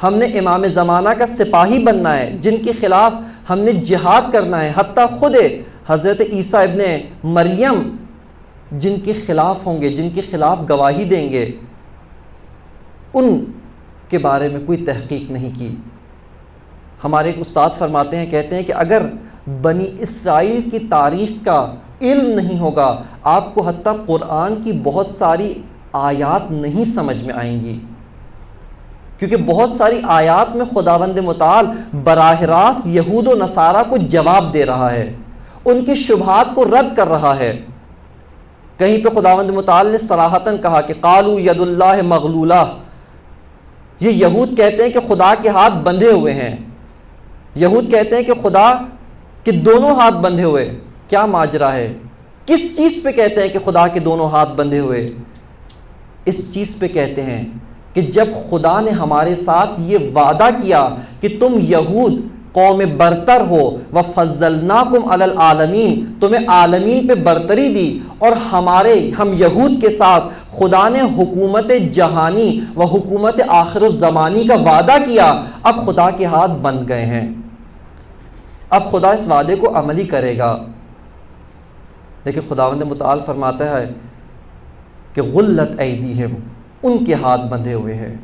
ہم نے امام زمانہ کا سپاہی بننا ہے، جن کے خلاف ہم نے جہاد کرنا ہے، حتیٰ خود حضرت عیسیٰ ابن مریم جن کے خلاف ہوں گے، جن کے خلاف گواہی دیں گے، ان کے بارے میں کوئی تحقیق نہیں کی۔ ہمارے ایک استاد فرماتے ہیں، کہتے ہیں کہ اگر بنی اسرائیل کی تاریخ کا علم نہیں ہوگا آپ کو حتیٰ قرآن کی بہت ساری آیات نہیں سمجھ میں آئیں گی، کیونکہ بہت ساری آیات میں خداوند متعال براہ راست یہود و نصارہ کو جواب دے رہا ہے، ان کی شبہات کو رد کر رہا ہے۔ کہیں پہ خداوند متعال نے صراحتاً کہا کہ قالوا ید اللہ مغلولہ، یہ یہود کہتے ہیں کہ خدا کے ہاتھ بندھے ہوئے ہیں، یہود کہتے ہیں کہ خدا کے دونوں ہاتھ بندھے ہوئے۔ کیا ماجرا ہے؟ کس چیز پہ کہتے ہیں کہ خدا کے دونوں ہاتھ بندھے ہوئے؟ اس چیز پہ کہتے ہیں کہ جب خدا نے ہمارے ساتھ یہ وعدہ کیا کہ تم یہود قوم برتر ہو وَفَضَّلْنَاكُمْ عَلَى الْعَالَمِينَ، تمہیں عالمین پہ برتری دی، اور ہم یہود کے ساتھ خدا نے حکومت جہانی و حکومت آخر الزمانی کا وعدہ کیا، اب خدا کے ہاتھ بند گئے ہیں، اب خدا اس وعدے کو عملی کرے گا۔ لیکن خداوند متعال فرماتا ہے کہ غلت ایدیہم، ان کے ہاتھ بندھے ہوئے ہیں،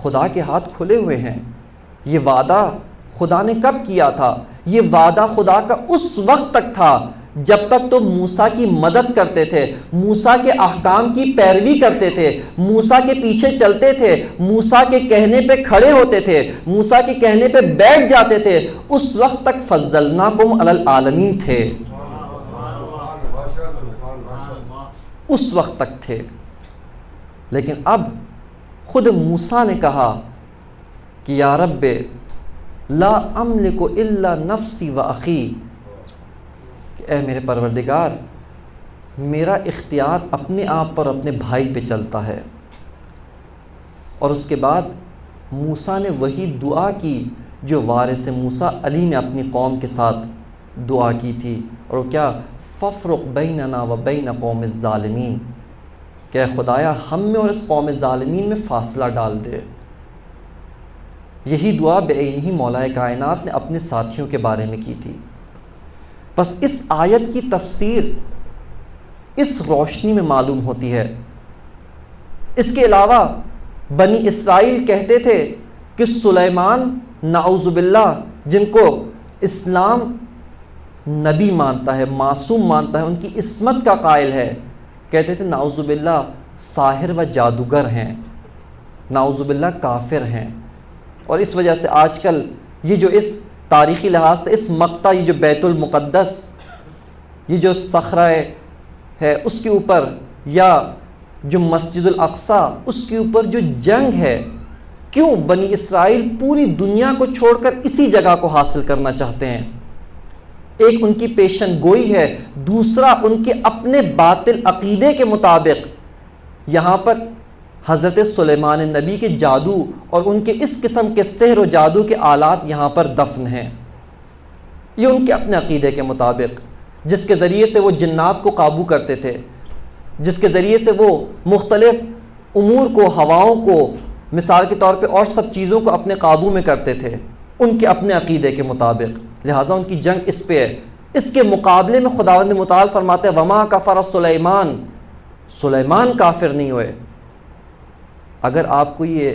خدا کے ہاتھ کھلے ہوئے ہیں۔ یہ وعدہ خدا نے کب کیا تھا؟ یہ وعدہ خدا کا اس وقت تک تھا جب تک تو موسیٰ کی مدد کرتے تھے، موسیٰ کے احکام کی پیروی کرتے تھے، موسیٰ کے پیچھے چلتے تھے، موسیٰ کے کہنے پہ کھڑے ہوتے تھے، موسیٰ کے کہنے پہ بیٹھ جاتے تھے، اس وقت تک فضلناکم علی العالمین تھے، اس وقت تک تھے۔ لیکن اب خود موسیٰ نے کہا کہ یا رب لا املک الا نفسی و اخی، کہ اے میرے پروردگار میرا اختیار اپنے آپ پر اپنے بھائی پہ چلتا ہے۔ اور اس کے بعد موسیٰ نے وہی دعا کی جو وارث موسیٰ علی نے اپنی قوم کے ساتھ دعا کی تھی، اور وہ کیا؟ فَفْرُقْ بَيْنَنَا وَبَيْنَ قَوْمِ الظَّالِمِينَ، کہ اے خدایا ہم میں اور اس قوم ظالمین میں فاصلہ ڈال دے۔ یہی دعا بعینہ ہی مولا کائنات نے اپنے ساتھیوں کے بارے میں کی تھی۔ بس اس آیت کی تفسیر اس روشنی میں معلوم ہوتی ہے۔ اس کے علاوہ بنی اسرائیل کہتے تھے کہ سلیمان نعوذ باللہ، جن کو اسلام نبی مانتا ہے، معصوم مانتا ہے، ان کی عصمت کا قائل ہے، کہتے تھے نعوذ باللہ ساحر و جادوگر ہیں، نعوذ باللہ کافر ہیں۔ اور اس وجہ سے آج کل یہ جو اس تاریخی لحاظ سے اس مقطع، یہ جو بیت المقدس، یہ جو صخرہ ہے اس کے اوپر، یا جو مسجد الاقصیٰ اس کے اوپر جو جنگ ہے، کیوں بنی اسرائیل پوری دنیا کو چھوڑ کر اسی جگہ کو حاصل کرنا چاہتے ہیں؟ ایک ان کی پیشن گوئی ہے، دوسرا ان کے اپنے باطل عقیدے کے مطابق یہاں پر حضرت سلیمان نبی کے جادو اور ان کے اس قسم کے سحر و جادو کے آلات یہاں پر دفن ہیں۔ یہ ان کے اپنے عقیدے کے مطابق، جس کے ذریعے سے وہ جنات کو قابو کرتے تھے، جس کے ذریعے سے وہ مختلف امور کو، ہواؤں کو، مثال کے طور پہ اور سب چیزوں کو اپنے قابو میں کرتے تھے، ان کے اپنے عقیدے کے مطابق، لہٰذا ان کی جنگ اس پہ ہے۔ اس کے مقابلے میں خداوند متعال فرماتے ہیں وما کفر سلیمان، سلیمان کافر نہیں ہوئے۔ اگر آپ کو یہ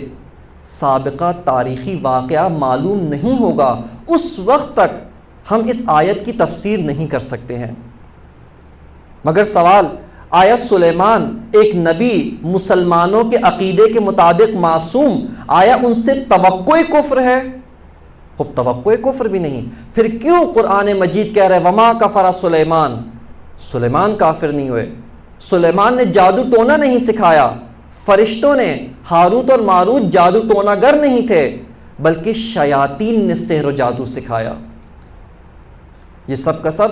سابقہ تاریخی واقعہ معلوم نہیں ہوگا، اس وقت تک ہم اس آیت کی تفسیر نہیں کر سکتے ہیں۔ مگر سوال، آیا سلیمان ایک نبی مسلمانوں کے عقیدے کے مطابق معصوم، آیا ان سے توقع کفر ہے؟ خب توقع کفر بھی نہیں، پھر کیوں قرآن مجید کہہ رہے وما کفر سلیمان، سلیمان کافر نہیں ہوئے؟ سلیمان نے جادو ٹونا نہیں سکھایا، فرشتوں نے، ہاروت اور ماروت جادو ٹونا گر نہیں تھے، بلکہ شیاطین نے سحر و جادو سکھایا۔ یہ سب کا سب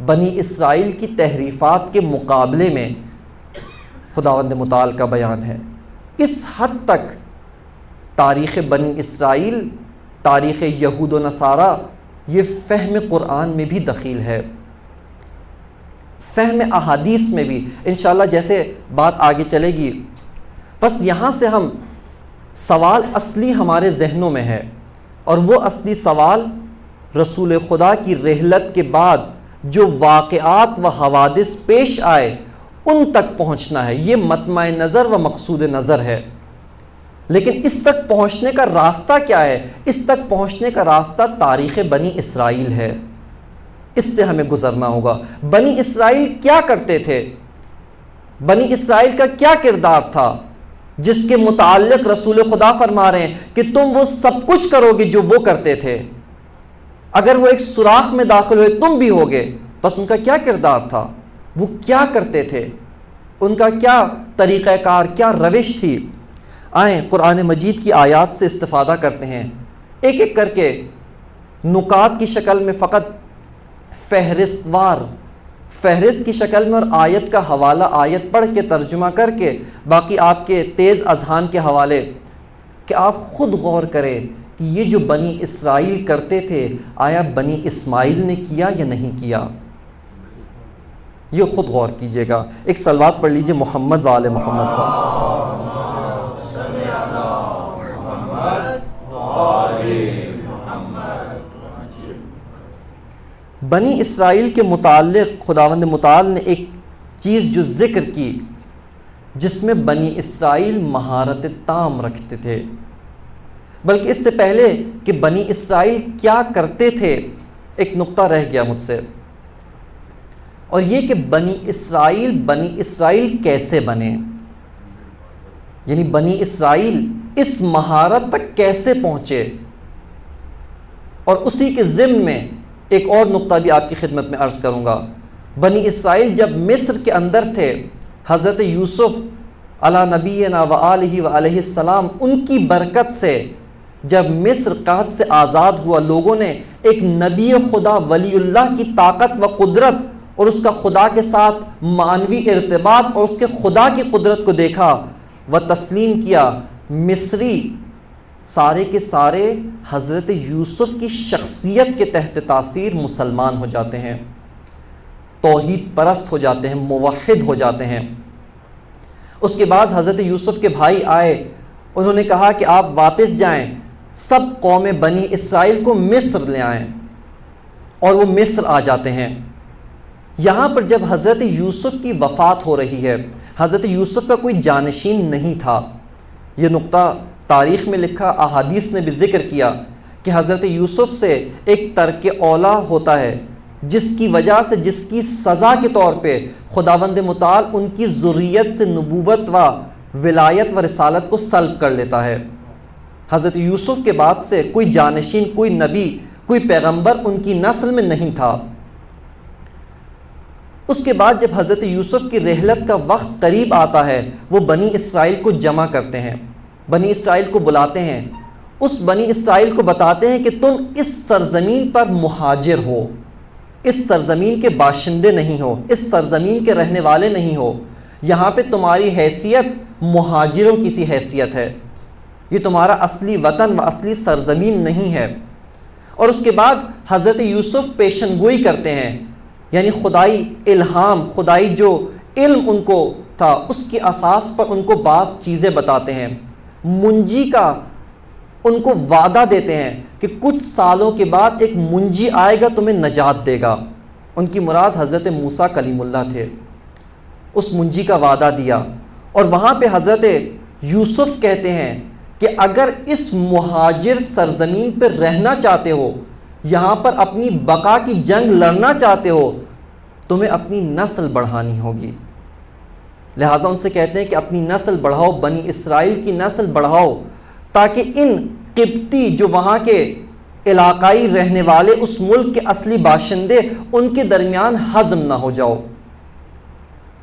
بنی اسرائیل کی تحریفات کے مقابلے میں خداوند متعال کا بیان ہے۔ اس حد تک تاریخ بنی اسرائیل، تاریخ یہود و نصارہ، یہ فہم قرآن میں بھی دخیل ہے، فہم احادیث میں بھی، انشاءاللہ جیسے بات آگے چلے گی۔ بس یہاں سے ہم سوال اصلی ہمارے ذہنوں میں ہے، اور وہ اصلی سوال رسول خدا کی رحلت کے بعد جو واقعات و حوادث پیش آئے ان تک پہنچنا ہے، یہ مطمع نظر و مقصود نظر ہے۔ لیکن اس تک پہنچنے کا راستہ کیا ہے؟ اس تک پہنچنے کا راستہ تاریخ بنی اسرائیل ہے، اس سے ہمیں گزرنا ہوگا۔ بنی اسرائیل کیا کرتے تھے؟ بنی اسرائیل کا کیا کردار تھا جس کے متعلق رسول خدا فرما رہے ہیں کہ تم وہ سب کچھ کرو گے جو وہ کرتے تھے؟ اگر وہ ایک سوراخ میں داخل ہوئے تم بھی ہوگے۔ بس ان کا کیا کردار تھا؟ وہ کیا کرتے تھے؟ ان کا کیا طریقہ کار، کیا روش تھی؟ آئیں قرآن مجید کی آیات سے استفادہ کرتے ہیں، ایک ایک کر کے نکات کی شکل میں، فقط فہرست کی شکل میں، اور آیت کا حوالہ آیت پڑھ کے ترجمہ کر کے، باقی آپ کے تیز اذہان کے حوالے، کہ آپ خود غور کریں کہ یہ جو بنی اسرائیل کرتے تھے آیا بنی اسماعیل نے کیا یا نہیں کیا؟ یہ خود غور کیجئے گا۔ ایک صلوات پڑھ لیجئے محمد وآل محمد پر۔ بنی اسرائیل کے متعلق خداوند متعال نے ایک چیز جو ذکر کی، جس میں بنی اسرائیل مہارت تام رکھتے تھے، بلکہ اس سے پہلے کہ بنی اسرائیل کیا کرتے تھے، ایک نقطہ رہ گیا مجھ سے، اور یہ کہ بنی اسرائیل کیسے بنے، یعنی بنی اسرائیل اس مہارت تک کیسے پہنچے۔ اور اسی کے ضمن میں ایک اور نقطہ بھی آپ کی خدمت میں عرض کروں گا۔ بنی اسرائیل جب مصر کے اندر تھے، حضرت یوسف علی نبینا و آلہ و علیہ السلام، ان کی برکت سے جب مصر قحط سے آزاد ہوا، لوگوں نے ایک نبی خدا ولی اللہ کی طاقت و قدرت اور اس کا خدا کے ساتھ معنوی ارتباط اور اس کے خدا کی قدرت کو دیکھا و تسلیم کیا۔ مصری سارے کے سارے حضرت یوسف کی شخصیت کے تحت تاثیر مسلمان ہو جاتے ہیں، توحید پرست ہو جاتے ہیں، موحد ہو جاتے ہیں۔ اس کے بعد حضرت یوسف کے بھائی آئے، انہوں نے کہا کہ آپ واپس جائیں، سب قوم بنی اسرائیل کو مصر لے آئیں، اور وہ مصر آ جاتے ہیں۔ یہاں پر جب حضرت یوسف کی وفات ہو رہی ہے، حضرت یوسف کا کوئی جانشین نہیں تھا، یہ نقطہ تاریخ میں لکھا، احادیث نے بھی ذکر کیا کہ حضرت یوسف سے ایک ترک اولا ہوتا ہے، جس کی وجہ سے، جس کی سزا کے طور پہ خداوند متعال ان کی ذریت سے نبوت و ولایت و رسالت کو سلب کر لیتا ہے۔ حضرت یوسف کے بعد سے کوئی جانشین، کوئی نبی، کوئی پیغمبر ان کی نسل میں نہیں تھا۔ اس کے بعد جب حضرت یوسف کی رحلت کا وقت قریب آتا ہے، وہ بنی اسرائیل کو جمع کرتے ہیں، بنی اسرائیل کو بلاتے ہیں، اس بنی اسرائیل کو بتاتے ہیں کہ تم اس سرزمین پر مہاجر ہو، اس سرزمین کے باشندے نہیں ہو، اس سرزمین کے رہنے والے نہیں ہو، یہاں پہ تمہاری حیثیت مہاجروں کی سی حیثیت ہے، یہ تمہارا اصلی وطن و اصلی سرزمین نہیں ہے۔ اور اس کے بعد حضرت یوسف پیشن گوئی کرتے ہیں، یعنی خدائی الہام، خدائی جو علم ان کو تھا، اس کی اساس پر ان کو بعض چیزیں بتاتے ہیں، منجی کا ان کو وعدہ دیتے ہیں کہ کچھ سالوں کے بعد ایک منجی آئے گا، تمہیں نجات دے گا۔ ان کی مراد حضرت موسیٰ کلیم اللہ تھے۔ اس منجی کا وعدہ دیا، اور وہاں پہ حضرت یوسف کہتے ہیں کہ اگر اس مہاجر سرزمین پہ رہنا چاہتے ہو، یہاں پر اپنی بقا کی جنگ لڑنا چاہتے ہو، تمہیں اپنی نسل بڑھانی ہوگی۔ لہٰذا ان سے کہتے ہیں کہ اپنی نسل بڑھاؤ، بنی اسرائیل کی نسل بڑھاؤ، تاکہ ان قبطی جو وہاں کے علاقائی رہنے والے، اس ملک کے اصلی باشندے، ان کے درمیان ہضم نہ ہو جاؤ،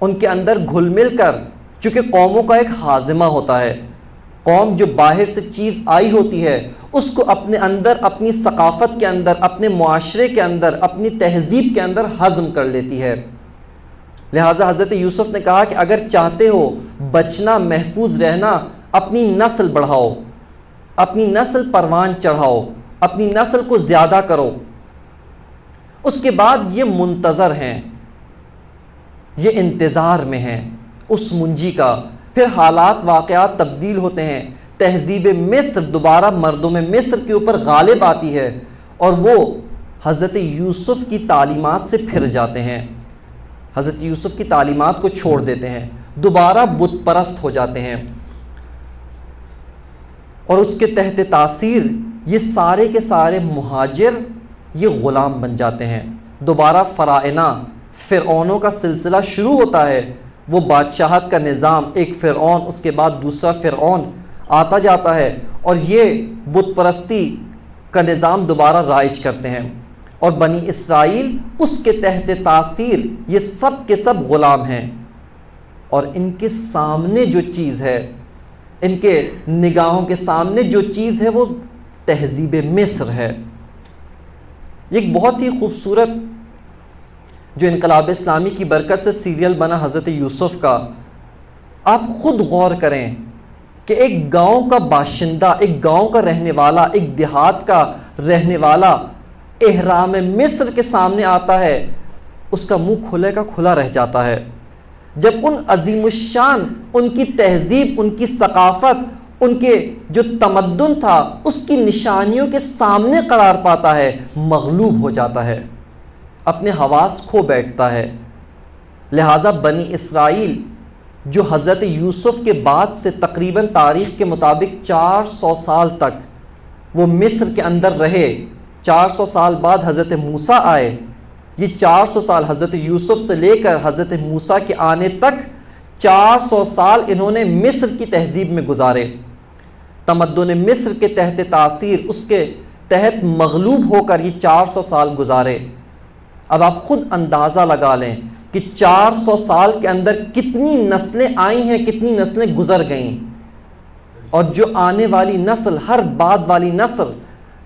ان کے اندر گھل مل کر، چونکہ قوموں کا ایک ہاضمہ ہوتا ہے، قوم جو باہر سے چیز آئی ہوتی ہے اس کو اپنے اندر، اپنی ثقافت کے اندر، اپنے معاشرے کے اندر، اپنی تہذیب کے اندر ہضم کر لیتی ہے۔ لہٰذا حضرت یوسف نے کہا کہ اگر چاہتے ہو بچنا، محفوظ رہنا، اپنی نسل بڑھاؤ، اپنی نسل پروان چڑھاؤ، اپنی نسل کو زیادہ کرو۔ اس کے بعد یہ منتظر ہیں، یہ انتظار میں ہیں اس منجی کا۔ پھر حالات، واقعات تبدیل ہوتے ہیں، تہذیب مصر دوبارہ مردم مصر کے اوپر غالب آتی ہے، اور وہ حضرت یوسف کی تعلیمات سے پھر جاتے ہیں، حضرت یوسف کی تعلیمات کو چھوڑ دیتے ہیں، دوبارہ بت پرست ہو جاتے ہیں۔ اور اس کے تحت تاثیر یہ سارے کے سارے مہاجر یہ غلام بن جاتے ہیں. دوبارہ فرعونہ فرعونوں کا سلسلہ شروع ہوتا ہے. وہ بادشاہت کا نظام، ایک فرعون، اس کے بعد دوسرا فرعون آتا جاتا ہے، اور یہ بت پرستی کا نظام دوبارہ رائج کرتے ہیں. اور بنی اسرائیل اس کے تحت تاثیر یہ سب کے سب غلام ہیں. اور ان کے سامنے جو چیز ہے، ان کے نگاہوں کے سامنے جو چیز ہے، وہ تہذیب مصر ہے. ایک بہت ہی خوبصورت جو انقلاب اسلامی کی برکت سے سیریل بنا حضرت یوسف کا، آپ خود غور کریں کہ ایک گاؤں کا باشندہ، ایک گاؤں کا رہنے والا، ایک دیہات کا رہنے والا احرام مصر کے سامنے آتا ہے، اس کا منہ کھلے کا کھلا رہ جاتا ہے. جب ان عظیم الشان، ان کی تہذیب، ان کی ثقافت، ان کے جو تمدن تھا، اس کی نشانیوں کے سامنے قرار پاتا ہے، مغلوب ہو جاتا ہے، اپنے حواس کھو بیٹھتا ہے. لہٰذا بنی اسرائیل جو حضرت یوسف کے بعد سے تقریباً تاریخ کے مطابق 400 سال تک وہ مصر کے اندر رہے، 400 سال بعد حضرت موسیٰ آئے. یہ 400 سال حضرت یوسف سے لے کر حضرت موسیٰ کے آنے تک 400 سال انہوں نے مصر کی تہذیب میں گزارے، تمدن مصر کے تحت تاثیر، اس کے تحت مغلوب ہو کر یہ 400 سال گزارے. اب آپ خود اندازہ لگا لیں کہ 400 سال کے اندر کتنی نسلیں آئی ہیں، کتنی نسلیں گزر گئیں. اور جو آنے والی نسل، ہر بعد والی نسل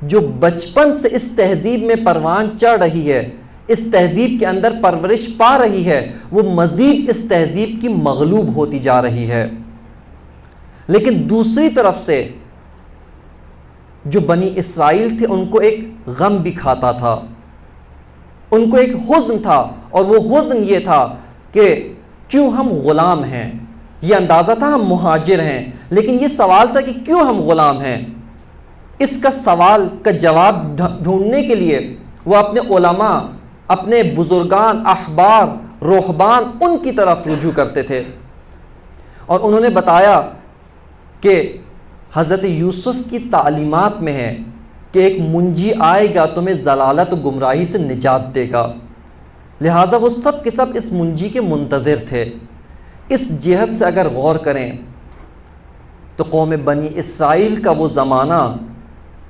جو بچپن سے اس تہذیب میں پروان چڑھ رہی ہے، اس تہذیب کے اندر پرورش پا رہی ہے، وہ مزید اس تہذیب کی مغلوب ہوتی جا رہی ہے. لیکن دوسری طرف سے جو بنی اسرائیل تھے، ان کو ایک غم بھی کھاتا تھا، ان کو ایک حزن تھا، اور وہ حزن یہ تھا کہ کیوں ہم غلام ہیں. یہ اندازہ تھا ہم مہاجر ہیں، لیکن یہ سوال تھا کہ کیوں ہم غلام ہیں. اس کا سوال کا جواب ڈھونڈنے کے لیے وہ اپنے علماء، اپنے بزرگان، احبار، رہبان، ان کی طرف رجوع کرتے تھے. اور انہوں نے بتایا کہ حضرت یوسف کی تعلیمات میں ہے کہ ایک منجی آئے گا، تمہیں ضلالت و گمراہی سے نجات دے گا. لہٰذا وہ سب کے سب اس منجی کے منتظر تھے. اس جہت سے اگر غور کریں تو قوم بنی اسرائیل کا وہ زمانہ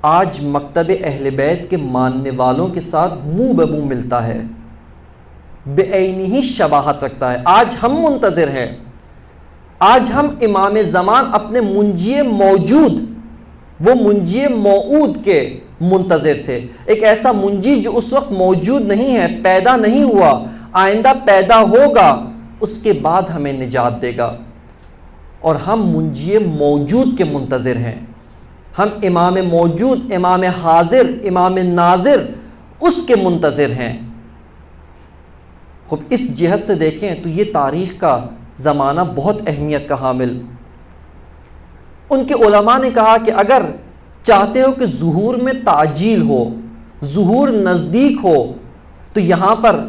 آج مکتب اہل بیت کے ماننے والوں کے ساتھ منہ بہ منہ ملتا ہے، بے عینی شباہت رکھتا ہے. آج ہم منتظر ہیں، آج ہم امام زمان اپنے منجی موجود، وہ منجی موعود کے منتظر تھے. ایک ایسا منجی جو اس وقت موجود نہیں ہے، پیدا نہیں ہوا، آئندہ پیدا ہوگا، اس کے بعد ہمیں نجات دے گا. اور ہم منجی موجود کے منتظر ہیں. ہم امام موجود، امام حاضر، امام ناظر، اس کے منتظر ہیں. خب اس جہت سے دیکھیں تو یہ تاریخ کا زمانہ بہت اہمیت کا حامل. ان کے علماء نے کہا کہ اگر چاہتے ہو کہ ظہور میں تعجیل ہو، ظہور نزدیک ہو، تو یہاں پر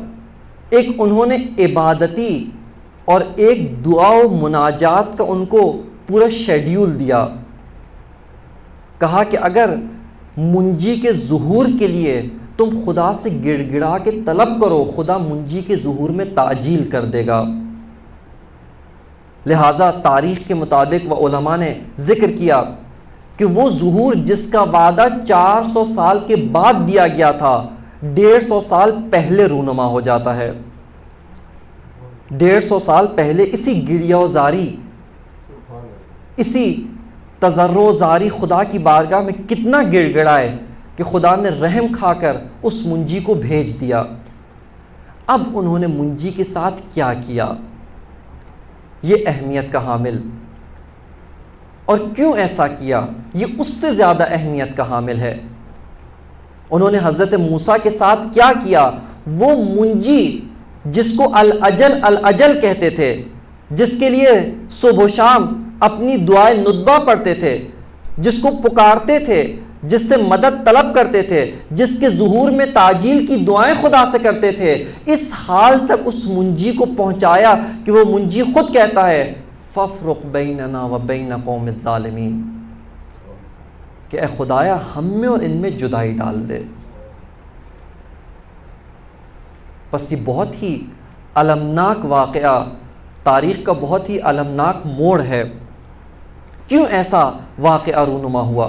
ایک انہوں نے عبادتی اور ایک دعا و مناجات کا ان کو پورا شیڈیول دیا. کہا کہ اگر منجی کے ظہور کے لیے تم خدا سے گڑ گڑا کے طلب کرو، خدا منجی کے ظہور میں تعجیل کر دے گا. لہٰذا تاریخ کے مطابق وہ علماء نے ذکر کیا کہ وہ ظہور جس کا وعدہ 400 سال کے بعد دیا گیا تھا، 150 سال پہلے رونما ہو جاتا ہے. 150 سال پہلے اسی گریہ و زاری، اسی تضرع و زاری خدا کی بارگاہ میں کتنا گڑ گڑائے کہ خدا نے رحم کھا کر اس منجی کو بھیج دیا. اب انہوں نے منجی کے ساتھ کیا کیا، یہ اہمیت کا حامل. اور کیوں ایسا کیا، یہ اس سے زیادہ اہمیت کا حامل ہے. انہوں نے حضرت موسیٰ کے ساتھ کیا کیا؟ وہ منجی جس کو الاجل الاجل کہتے تھے، جس کے لیے صبح و شام اپنی دعائے ندبہ پڑھتے تھے، جس کو پکارتے تھے، جس سے مدد طلب کرتے تھے، جس کے ظہور میں تعجیل کی دعائیں خدا سے کرتے تھے، اس حال تک اس منجی کو پہنچایا کہ وہ منجی خود کہتا ہے فَافْرُقْ بَيْنَنَا وَبَيْنَ قَوْمِ الظَّالِمِينَ. کہ اے خدایا ہم میں اور ان میں جدائی ڈال دے۔ بس یہ بہت ہی المناک واقعہ، تاریخ کا بہت ہی المناک موڑ ہے۔ کیوں ایسا واقعہ رونما ہوا؟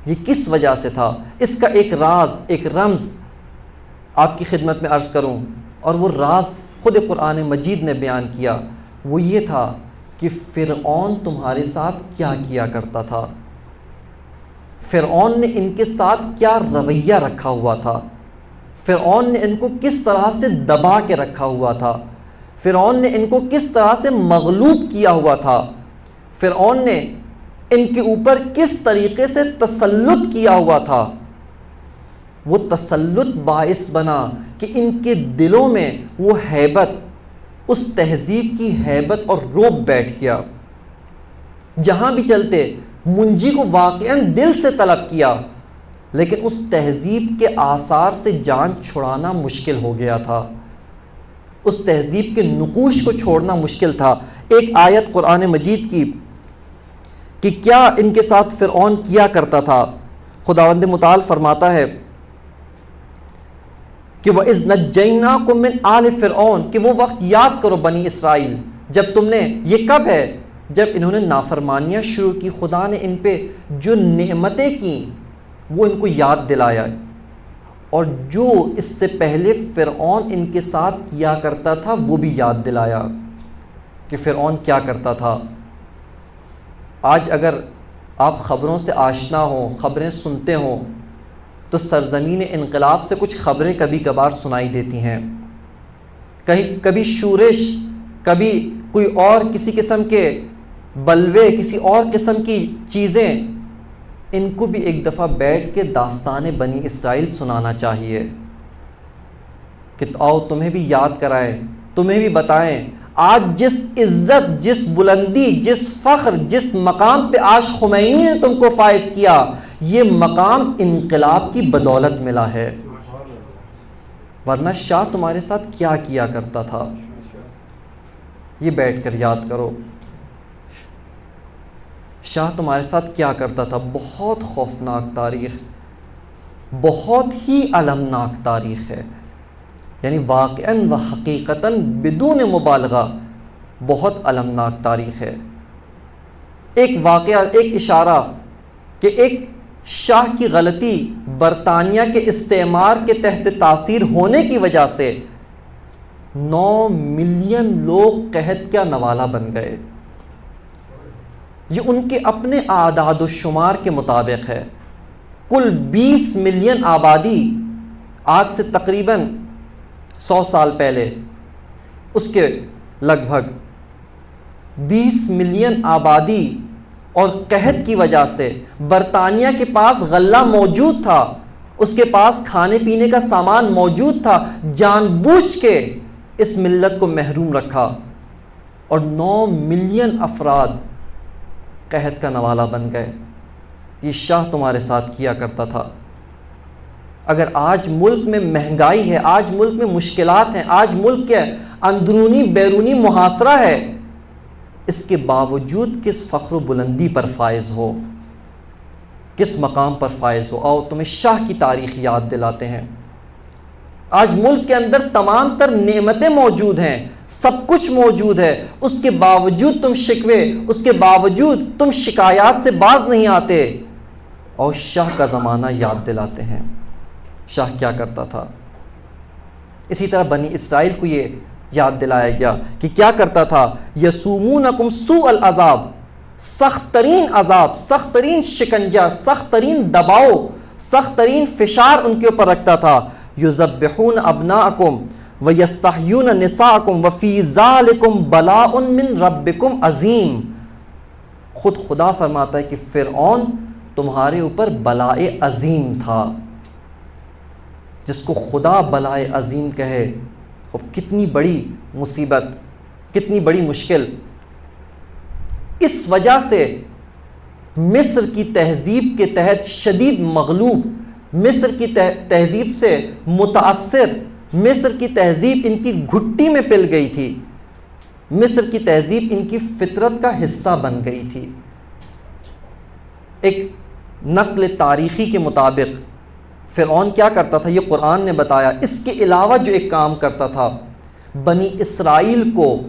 یہ کس وجہ سے تھا؟ اس کا ایک راز، ایک رمز آپ کی خدمت میں عرض کروں، اور وہ راز خود قرآن مجید نے بیان کیا۔ وہ یہ تھا کہ فرعون تمہارے ساتھ کیا کیا کرتا تھا، فرعون نے ان کے ساتھ کیا رویہ رکھا ہوا تھا، فرعون نے ان کو کس طرح سے دبا کے رکھا ہوا تھا، فرعون نے ان کو کس طرح سے مغلوب کیا ہوا تھا، فرعون نے ان کے اوپر کس طریقے سے تسلط کیا ہوا تھا۔ وہ تسلط باعث بنا کہ ان کے دلوں میں وہ ہیبت، اس تہذیب کی ہیبت اور رعب بیٹھ گیا۔ جہاں بھی چلتے منجی کو واقعاً دل سے طلب کیا، لیکن اس تہذیب کے آثار سے جان چھڑانا مشکل ہو گیا تھا، اس تہذیب کے نقوش کو چھوڑنا مشکل تھا۔ ایک آیت قرآن مجید کی کہ کیا ان کے ساتھ فرعون کیا کرتا تھا، خداوند متعال فرماتا ہے کہ وَإِذْ نَجَّيْنَاكُمْ مِنْ آلِ فِرْعَوْنَ، کہ وہ وقت یاد کرو بنی اسرائیل جب تم نے، یہ کب ہے؟ جب انہوں نے نافرمانیاں شروع کی، خدا نے ان پہ جو نعمتیں کی وہ ان کو یاد دلایا، اور جو اس سے پہلے فرعون ان کے ساتھ کیا کرتا تھا وہ بھی یاد دلایا کہ فرعون کیا کرتا تھا۔ آج اگر آپ خبروں سے آشنا ہوں، خبریں سنتے ہوں، تو سرزمین انقلاب سے کچھ خبریں کبھی کبھار سنائی دیتی ہیں، کبھی شورش، کبھی کوئی اور کسی قسم کے بلوے، کسی اور قسم کی چیزیں۔ ان کو بھی ایک دفعہ بیٹھ کے داستان بنی اسرائیل سنانا چاہیے کہ آؤ تمہیں بھی یاد کرائیں، تمہیں بھی بتائیں آج جس عزت، جس بلندی، جس فخر، جس مقام پہ آج خمینی نے تم کو فائز کیا، یہ مقام انقلاب کی بدولت ملا ہے، ورنہ شاہ تمہارے ساتھ کیا کیا کرتا تھا۔ یہ بیٹھ کر یاد کرو، شاہ تمہارے ساتھ کیا کرتا تھا۔ بہت خوفناک تاریخ، بہت ہی المناک تاریخ ہے، یعنی واقعاً و حقیقتاً بدون مبالغہ بہت المناک تاریخ ہے۔ ایک واقعہ، ایک اشارہ کہ ایک شاہ کی غلطی برطانیہ کے استعمار کے تحت تاثیر ہونے کی وجہ سے 9 ملین لوگ قحط کا نوالہ بن گئے۔ یہ ان کے اپنے اعداد و شمار کے مطابق ہے۔ کل 20 ملین آبادی آج سے تقریباً 100 سال پہلے، اس کے لگ بھگ 20 ملین آبادی، اور قحط کی وجہ سے برطانیہ کے پاس غلہ موجود تھا، اس کے پاس کھانے پینے کا سامان موجود تھا، جان بوجھ کے اس ملت کو محروم رکھا، اور 9 ملین افراد قحط کا نوالہ بن گئے۔ یہ شاہ تمہارے ساتھ کیا کرتا تھا۔ اگر آج ملک میں مہنگائی ہے، آج ملک میں مشکلات ہیں، آج ملک کے اندرونی بیرونی محاصرہ ہے، اس کے باوجود کس فخر و بلندی پر فائز ہو، کس مقام پر فائز ہو۔ آؤ تمہیں شاہ کی تاریخ یاد دلاتے ہیں۔ آج ملک کے اندر تمام تر نعمتیں موجود ہیں، سب کچھ موجود ہے، اس کے باوجود تم شکوے، اس کے باوجود تم شکایات سے باز نہیں آتے، اور شاہ کا زمانہ یاد دلاتے ہیں شاہ کیا کرتا تھا۔ اسی طرح بنی اسرائیل کو یہ یاد دلایا گیا کہ کیا کرتا تھا، یسومونکم سوء العذاب، سخت ترین عذاب، سخت ترین شکنجہ، سخت ترین دباؤ، سخت ترین فشار ان کے اوپر رکھتا تھا۔ یذبحون ابناءکم ویستحیون نساءکم وفی ذالکم بلاء من ربکم عظیم۔ خود خدا فرماتا ہے کہ فرعون تمہارے اوپر بلائے عظیم تھا۔ جس کو خدا بلائے عظیم کہے، کتنی بڑی مصیبت، کتنی بڑی مشکل۔ اس وجہ سے مصر کی تہذیب کے تحت شدید مغلوب، مصر کی تہذیب سے متاثر، مصر کی تہذیب ان کی گھٹی میں پل گئی تھی، مصر کی تہذیب ان کی فطرت کا حصہ بن گئی تھی۔ ایک نقل تاریخی کے مطابق فرعون کیا کرتا تھا، یہ قرآن نے بتایا۔ اس کے علاوہ جو ایک کام کرتا تھا، بنی اسرائیل کو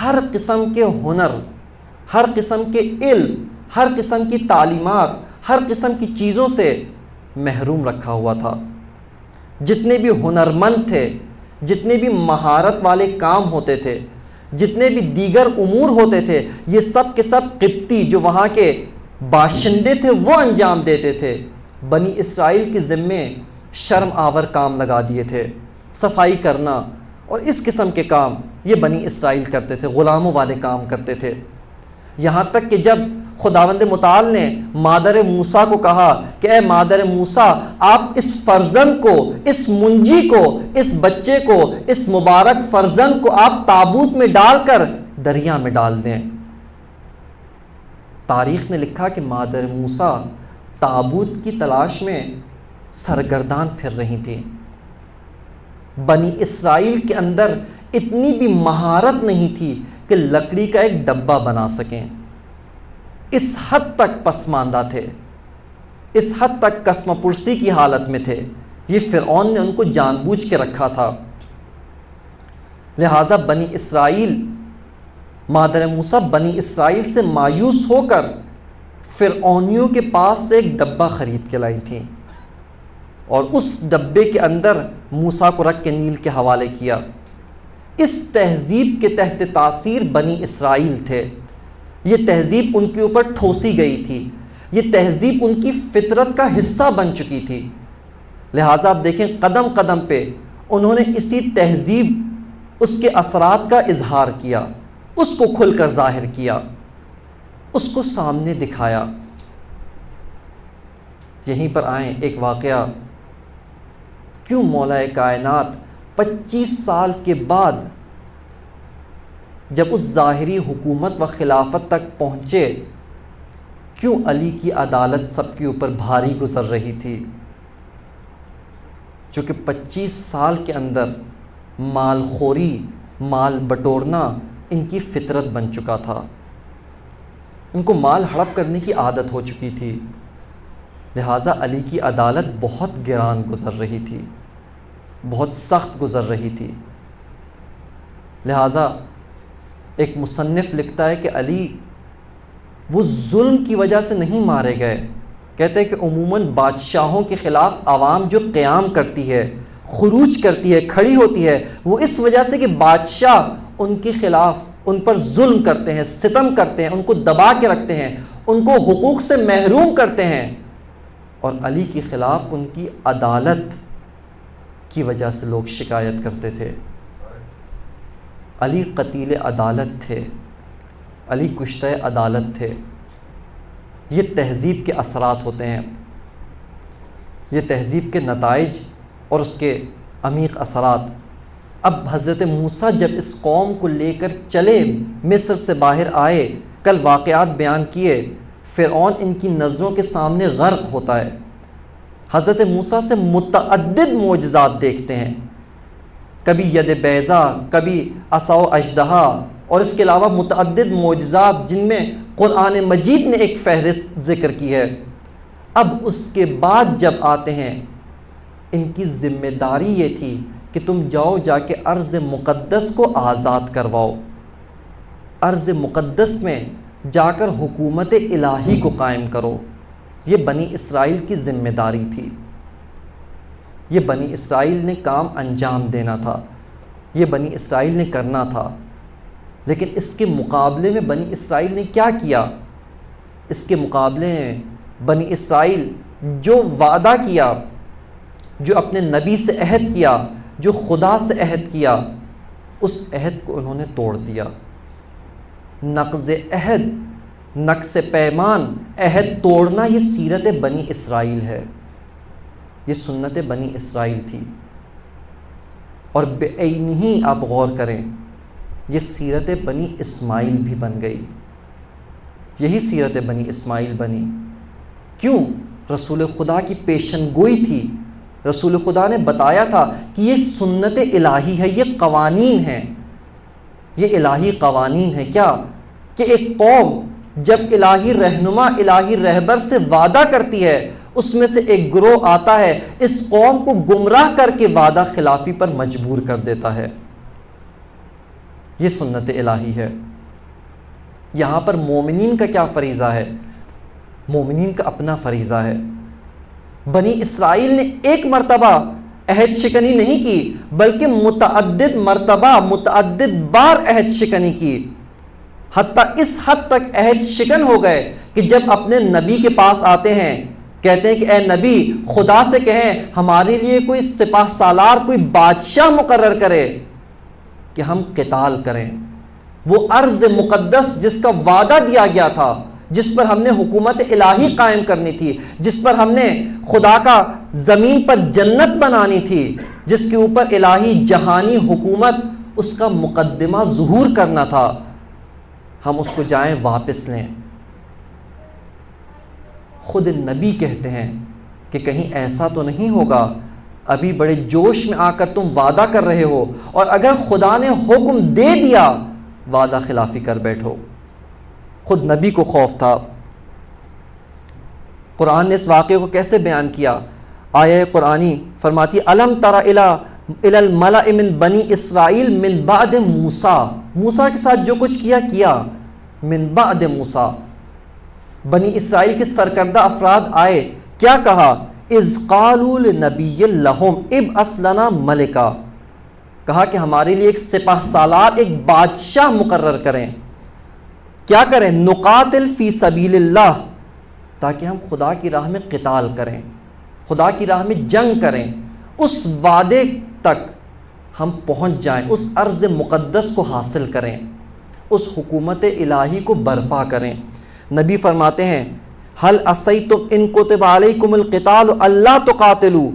ہر قسم کے ہنر، ہر قسم کے علم، ہر قسم کی تعلیمات، ہر قسم کی چیزوں سے محروم رکھا ہوا تھا۔ جتنے بھی ہنرمند تھے، جتنے بھی مہارت والے کام ہوتے تھے، جتنے بھی دیگر امور ہوتے تھے، یہ سب کے سب قبطی جو وہاں کے باشندے تھے وہ انجام دیتے تھے۔ بنی اسرائیل کے ذمے شرم آور کام لگا دیے تھے، صفائی کرنا اور اس قسم کے کام یہ بنی اسرائیل کرتے تھے، غلاموں والے کام کرتے تھے۔ یہاں تک کہ جب خداوند متعال نے مادر موسیٰ کو کہا کہ اے مادر موسیٰ، آپ اس فرزند کو، اس منجی کو، اس بچے کو، اس مبارک فرزند کو آپ تابوت میں ڈال کر دریا میں ڈال دیں۔ تاریخ نے لکھا کہ مادر موسیٰ تابوت کی تلاش میں سرگردان پھر رہی تھیں۔ بنی اسرائیل کے اندر اتنی بھی مہارت نہیں تھی کہ لکڑی کا ایک ڈبہ بنا سکیں۔ اس حد تک پسماندہ تھے، اس حد تک قسم پرسی کی حالت میں تھے۔ یہ فرعون نے ان کو جان بوجھ کے رکھا تھا۔ لہٰذا بنی اسرائیل، مادر موسیٰ بنی اسرائیل سے مایوس ہو کر فرعونیوں کے پاس سے ایک ڈبہ خرید کے لائی تھیں اور اس ڈبے کے اندر موسیٰ کو رکھ کے نیل کے حوالے کیا۔ اس تہذیب کے تحت تاثیر بنی اسرائیل تھے۔ یہ تہذیب ان کے اوپر ٹھوسی گئی تھی، یہ تہذیب ان کی فطرت کا حصہ بن چکی تھی۔ لہٰذا آپ دیکھیں قدم قدم پہ انہوں نے اسی تہذیب، اس کے اثرات کا اظہار کیا، اس کو کھل کر ظاہر کیا، اس کو سامنے دکھایا۔ یہیں پر آئیں ایک واقعہ، کیوں مولا کائنات 25 سال کے بعد جب اس ظاہری حکومت و خلافت تک پہنچے، کیوں علی کی عدالت سب کے اوپر بھاری گزر رہی تھی؟ چونکہ 25 سال کے اندر مال خوری، مال بٹورنا ان کی فطرت بن چکا تھا، ان کو مال ہڑپ کرنے کی عادت ہو چکی تھی۔ لہٰذا علی کی عدالت بہت گران گزر رہی تھی، بہت سخت گزر رہی تھی۔ لہٰذا ایک مصنف لکھتا ہے کہ علی وہ ظلم کی وجہ سے نہیں مارے گئے۔ کہتے ہیں کہ عموماً بادشاہوں کے خلاف عوام جو قیام کرتی ہے، خروج کرتی ہے، کھڑی ہوتی ہے، وہ اس وجہ سے کہ بادشاہ ان کے خلاف، ان پر ظلم کرتے ہیں، ستم کرتے ہیں، ان کو دبا کے رکھتے ہیں، ان کو حقوق سے محروم کرتے ہیں، اور علی کے خلاف ان کی عدالت کی وجہ سے لوگ شکایت کرتے تھے۔ علی قتیل عدالت تھے، علی کشتہ عدالت تھے۔ یہ تہذیب کے اثرات ہوتے ہیں، یہ تہذیب کے نتائج اور اس کے عمیق اثرات۔ اب حضرت موسیٰ جب اس قوم کو لے کر چلے، مصر سے باہر آئے، کل واقعات بیان کیے، فرعون ان کی نظروں کے سامنے غرق ہوتا ہے۔ حضرت موسیٰ سے متعدد معجزات دیکھتے ہیں، کبھی ید بیضا، کبھی عصا و اژدہا، اور اس کے علاوہ متعدد معجزات جن میں قرآن مجید نے ایک فہرست ذکر کی ہے۔ اب اس کے بعد جب آتے ہیں، ان کی ذمہ داری یہ تھی کہ تم جاؤ جا کے ارض مقدس کو آزاد کرواؤ، ارض مقدس میں جا کر حکومت الہی کو قائم کرو۔ یہ بنی اسرائیل کی ذمہ داری تھی، یہ بنی اسرائیل نے کام انجام دینا تھا، یہ بنی اسرائیل نے کرنا تھا۔ لیکن اس کے مقابلے میں بنی اسرائیل نے کیا کیا؟ اس کے مقابلے میں بنی اسرائیل جو وعدہ کیا، جو اپنے نبی سے عہد کیا، جو خدا سے عہد کیا، اس عہد کو انہوں نے توڑ دیا۔ نقض عہد، نقص پیمان، عہد توڑنا، یہ سیرت بنی اسرائیل ہے، یہ سنت بنی اسرائیل تھی۔ اور بعینہ آپ غور کریں، یہ سیرت بنی اسماعیل بھی بن گئی، یہی سیرت بنی اسماعیل بنی۔ کیوں؟ رسول خدا کی پیشن گوئی تھی، رسول خدا نے بتایا تھا کہ یہ سنت الہی ہے، یہ قوانین ہیں، یہ الہی قوانین ہیں۔ کیا کہ ایک قوم جب الہی رہنما الہی رہبر سے وعدہ کرتی ہے، اس میں سے ایک گروہ آتا ہے، اس قوم کو گمراہ کر کے وعدہ خلافی پر مجبور کر دیتا ہے۔ یہ سنت الہی ہے۔ یہاں پر مومنین کا کیا فریضہ ہے؟ مومنین کا اپنا فریضہ ہے۔ بنی اسرائیل نے ایک مرتبہ عہد شکنی نہیں کی، بلکہ متعدد مرتبہ متعدد بار عہد شکنی کی، حتیٰ اس حد تک عہد شکن ہو گئے کہ جب اپنے نبی کے پاس آتے ہیں، کہتے ہیں کہ اے نبی، خدا سے کہیں ہمارے لیے کوئی سپاہ سالار، کوئی بادشاہ مقرر کرے کہ ہم قتال کریں۔ وہ ارض مقدس جس کا وعدہ دیا گیا تھا، جس پر ہم نے حکومت الہی قائم کرنی تھی، جس پر ہم نے خدا کا زمین پر جنت بنانی تھی، جس کے اوپر الہی جہانی حکومت، اس کا مقدمہ ظہور کرنا تھا، ہم اس کو جائیں واپس لیں۔ خود نبی کہتے ہیں کہ کہیں ایسا تو نہیں ہوگا، ابھی بڑے جوش میں آ کر تم وعدہ کر رہے ہو، اور اگر خدا نے حکم دے دیا وعدہ خلافی کر بیٹھو۔ خود نبی کو خوف تھا۔ قرآن نے اس واقعے کو کیسے بیان کیا؟ آیہ قرآنی فرماتی الم تر الی الملأ من بنی اسرائیل من بعد موسیٰ، موسیٰ کے ساتھ جو کچھ کیا من بعد موسیٰ، بنی اسرائیل کے سرکردہ افراد آئے، کیا کہا؟ اذ قالوا لنبی لہم ابعث لنا ملکا، کہا کہ ہمارے لیے ایک سپاہ سالار، ایک بادشاہ مقرر کریں۔ کیا کریں؟ نقاتل فی سبیل اللہ، تاکہ ہم خدا کی راہ میں قتال کریں، خدا کی راہ میں جنگ کریں، اس وعدے تک ہم پہنچ جائیں، اس ارض مقدس کو حاصل کریں، اس حکومت الہی کو برپا کریں۔ نبی فرماتے ہیں حل عصیتم ان کتب علیکم القتال اللہ تقاتلوا،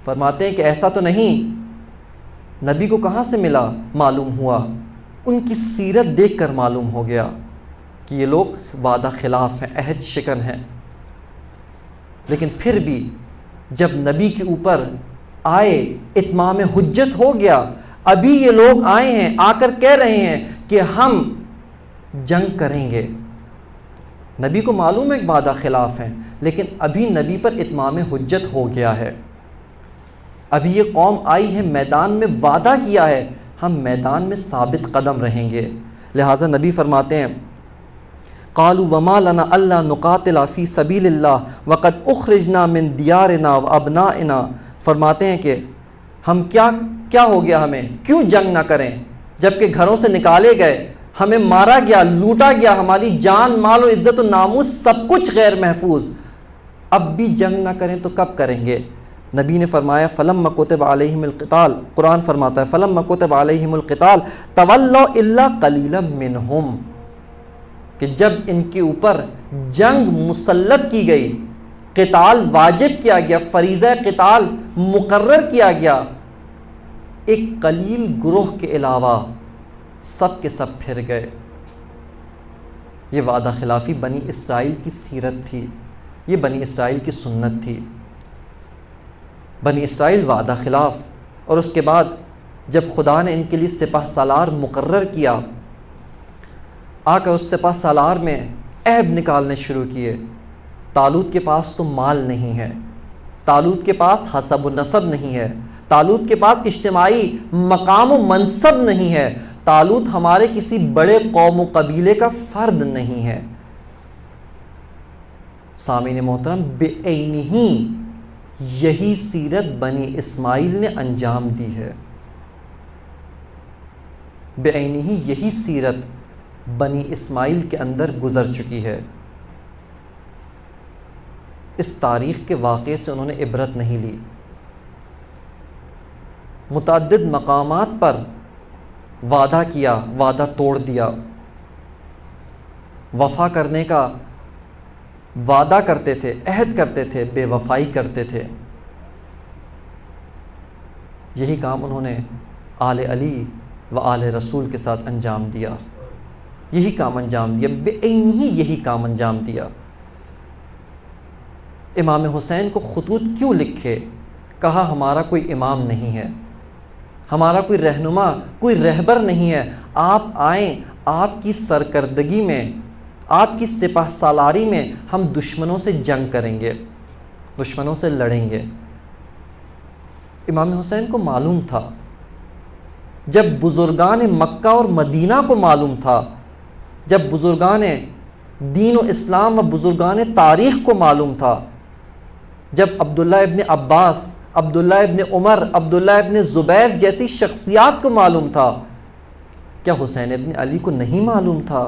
فرماتے ہیں کہ ایسا تو نہیں۔ نبی کو کہاں سے ملا؟ معلوم ہوا، ان کی سیرت دیکھ کر معلوم ہو گیا کہ یہ لوگ وعدہ خلاف ہیں، عہد شکن ہیں۔ لیکن پھر بھی جب نبی کے اوپر آئے، اتمام حجت ہو گیا، ابھی یہ لوگ آئے ہیں، آ کر کہہ رہے ہیں کہ ہم جنگ کریں گے۔ نبی کو معلوم ہے کہ وعدہ خلاف ہیں، لیکن ابھی نبی پر اتمام حجت ہو گیا ہے۔ ابھی یہ قوم آئی ہے، میدان میں وعدہ کیا ہے، ہم میدان میں ثابت قدم رہیں گے۔ لہٰذا نبی فرماتے ہیں قالوا وما لنا الا نقاتل فی سبیل اللہ وقد اخرجنا من دیارنا وابنائنا، فرماتے ہیں کہ ہم کیا ہو گیا، ہمیں کیوں جنگ نہ کریں، جبکہ گھروں سے نکالے گئے، ہمیں مارا گیا، لوٹا گیا، ہماری جان مال و عزت و ناموس سب کچھ غیر محفوظ، اب بھی جنگ نہ کریں تو کب کریں گے؟ نبی نے فرمایا فلما کتب علیہم القتال، قرآن فرماتا ہے فلما کتب علیہم القتال تولوا الا قلیلا منہم، کہ جب ان کے اوپر جنگ مسلط کی گئی، قتال واجب کیا گیا، فریضہ قتال مقرر کیا گیا، ایک قلیل گروہ کے علاوہ سب کے سب پھر گئے۔ یہ وعدہ خلافی بنی اسرائیل کی سیرت تھی، یہ بنی اسرائیل کی سنت تھی۔ بنی اسرائیل وعدہ خلاف، اور اس کے بعد جب خدا نے ان کے لیے سپاہ سالار مقرر کیا، آ کر اس سپاہ سالار میں عیب نکالنے شروع کیے۔ طالوت کے پاس تو مال نہیں ہے، طالوت کے پاس حسب و نسب نہیں ہے، طالوت کے پاس اجتماعی مقام و منصب نہیں ہے، طالوت ہمارے کسی بڑے قوم و قبیلے کا فرد نہیں ہے۔ سامعین محترم، بے عینی یہی سیرت بنی اسماعیل نے انجام دی ہے، بے عینی یہی سیرت بنی اسماعیل کے اندر گزر چکی ہے۔ اس تاریخ کے واقعے سے انہوں نے عبرت نہیں لی، متعدد مقامات پر وعدہ کیا، وعدہ توڑ دیا، وفا کرنے کا وعدہ کرتے تھے، عہد کرتے تھے، بے وفائی کرتے تھے۔ یہی کام انہوں نے آل علی و آل رسول کے ساتھ انجام دیا، یہی کام انجام دیا، بے عینی یہی کام انجام دیا۔ امام حسین کو خطوط کیوں لکھے؟ کہا ہمارا کوئی امام نہیں ہے، ہمارا کوئی رہنما، کوئی رہبر نہیں ہے، آپ آئیں، آپ کی سرکردگی میں، آپ کی سپہ سالاری میں ہم دشمنوں سے جنگ کریں گے، دشمنوں سے لڑیں گے۔ امام حسین کو معلوم تھا، جب بزرگان مکہ اور مدینہ کو معلوم تھا، جب بزرگان دین و اسلام و بزرگان تاریخ کو معلوم تھا، جب عبداللہ ابن عباس، عبداللہ ابن عمر، عبداللہ ابن زبیر جیسی شخصیات کو معلوم تھا، کیا حسین ابن علی کو نہیں معلوم تھا؟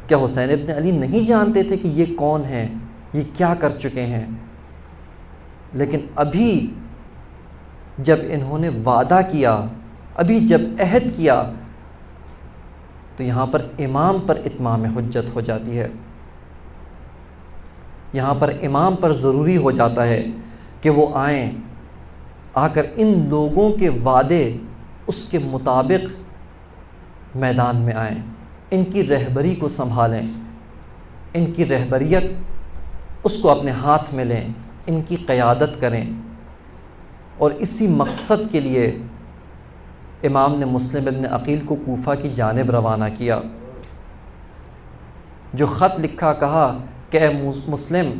کیا حسین ابن علی نہیں جانتے تھے کہ یہ کون ہیں، یہ کیا کر چکے ہیں؟ لیکن ابھی جب انہوں نے وعدہ کیا، ابھی جب عہد کیا، تو یہاں پر امام پر اتمام حجت ہو جاتی ہے، یہاں پر امام پر ضروری ہو جاتا ہے کہ وہ آئیں، آ کر ان لوگوں کے وعدے اس کے مطابق میدان میں آئیں، ان کی رہبری کو سنبھالیں، ان کی رہبریت اس کو اپنے ہاتھ میں لیں، ان کی قیادت کریں۔ اور اسی مقصد کے لیے امام نے مسلم ابن عقیل کو کوفہ کی جانب روانہ کیا، جو خط لکھا، کہا کہ اے مسلم،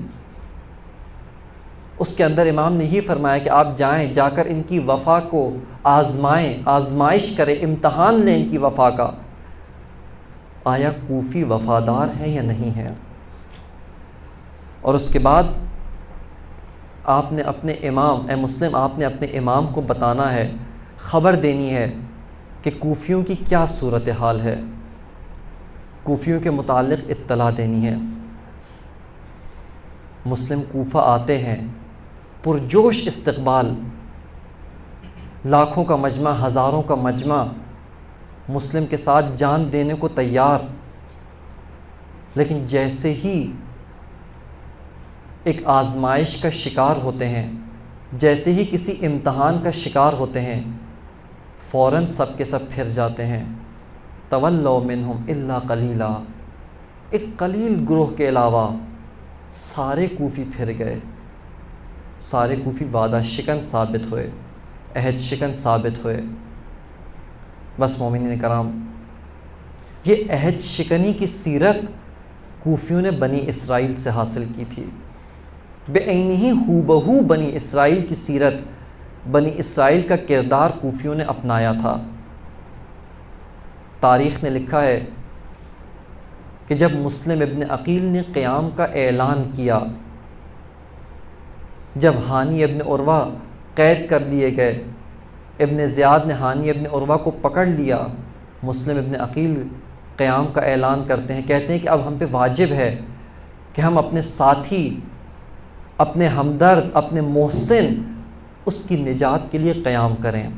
اس کے اندر امام نے یہ فرمایا کہ آپ جائیں، جا کر ان کی وفا کو آزمائیں، آزمائش کریں، امتحان لیں ان کی وفا کا، آیا کوفی وفادار ہے یا نہیں ہے۔ اور اس کے بعد آپ نے اپنے امام، اے مسلم، آپ نے اپنے امام کو بتانا ہے، خبر دینی ہے کہ کوفیوں کی کیا صورتحال ہے، کوفیوں کے متعلق اطلاع دینی ہے۔ مسلم کوفہ آتے ہیں، پرجوش استقبال، لاکھوں کا مجمع، ہزاروں کا مجمع مسلم کے ساتھ جان دینے کو تیار، لیکن جیسے ہی ایک آزمائش کا شکار ہوتے ہیں، جیسے ہی کسی امتحان کا شکار ہوتے ہیں، فوراً سب کے سب پھر جاتے ہیں۔ تولوا منہم الا قلیلا، ایک قلیل گروہ کے علاوہ سارے کوفی پھر گئے، سارے کوفی وعدہ شکن ثابت ہوئے، عہد شکن ثابت ہوئے۔ بس مومنین کرام، یہ عہد شکنی کی سیرت کوفیوں نے بنی اسرائیل سے حاصل کی تھی، بعینہ ہو بہو بنی اسرائیل کی سیرت، بنی اسرائیل کا کردار کوفیوں نے اپنایا تھا۔ تاریخ نے لکھا ہے کہ جب مسلم ابن عقیل نے قیام کا اعلان کیا، جب ہانی ابن عروہ قید کر لیے گئے، ابن زیاد نے ہانی ابن عروہ کو پکڑ لیا، مسلم ابن عقیل قیام کا اعلان کرتے ہیں، کہتے ہیں کہ اب ہم پہ واجب ہے کہ ہم اپنے ساتھی، اپنے ہمدرد، اپنے محسن، اس کی نجات کے لیے قیام کریں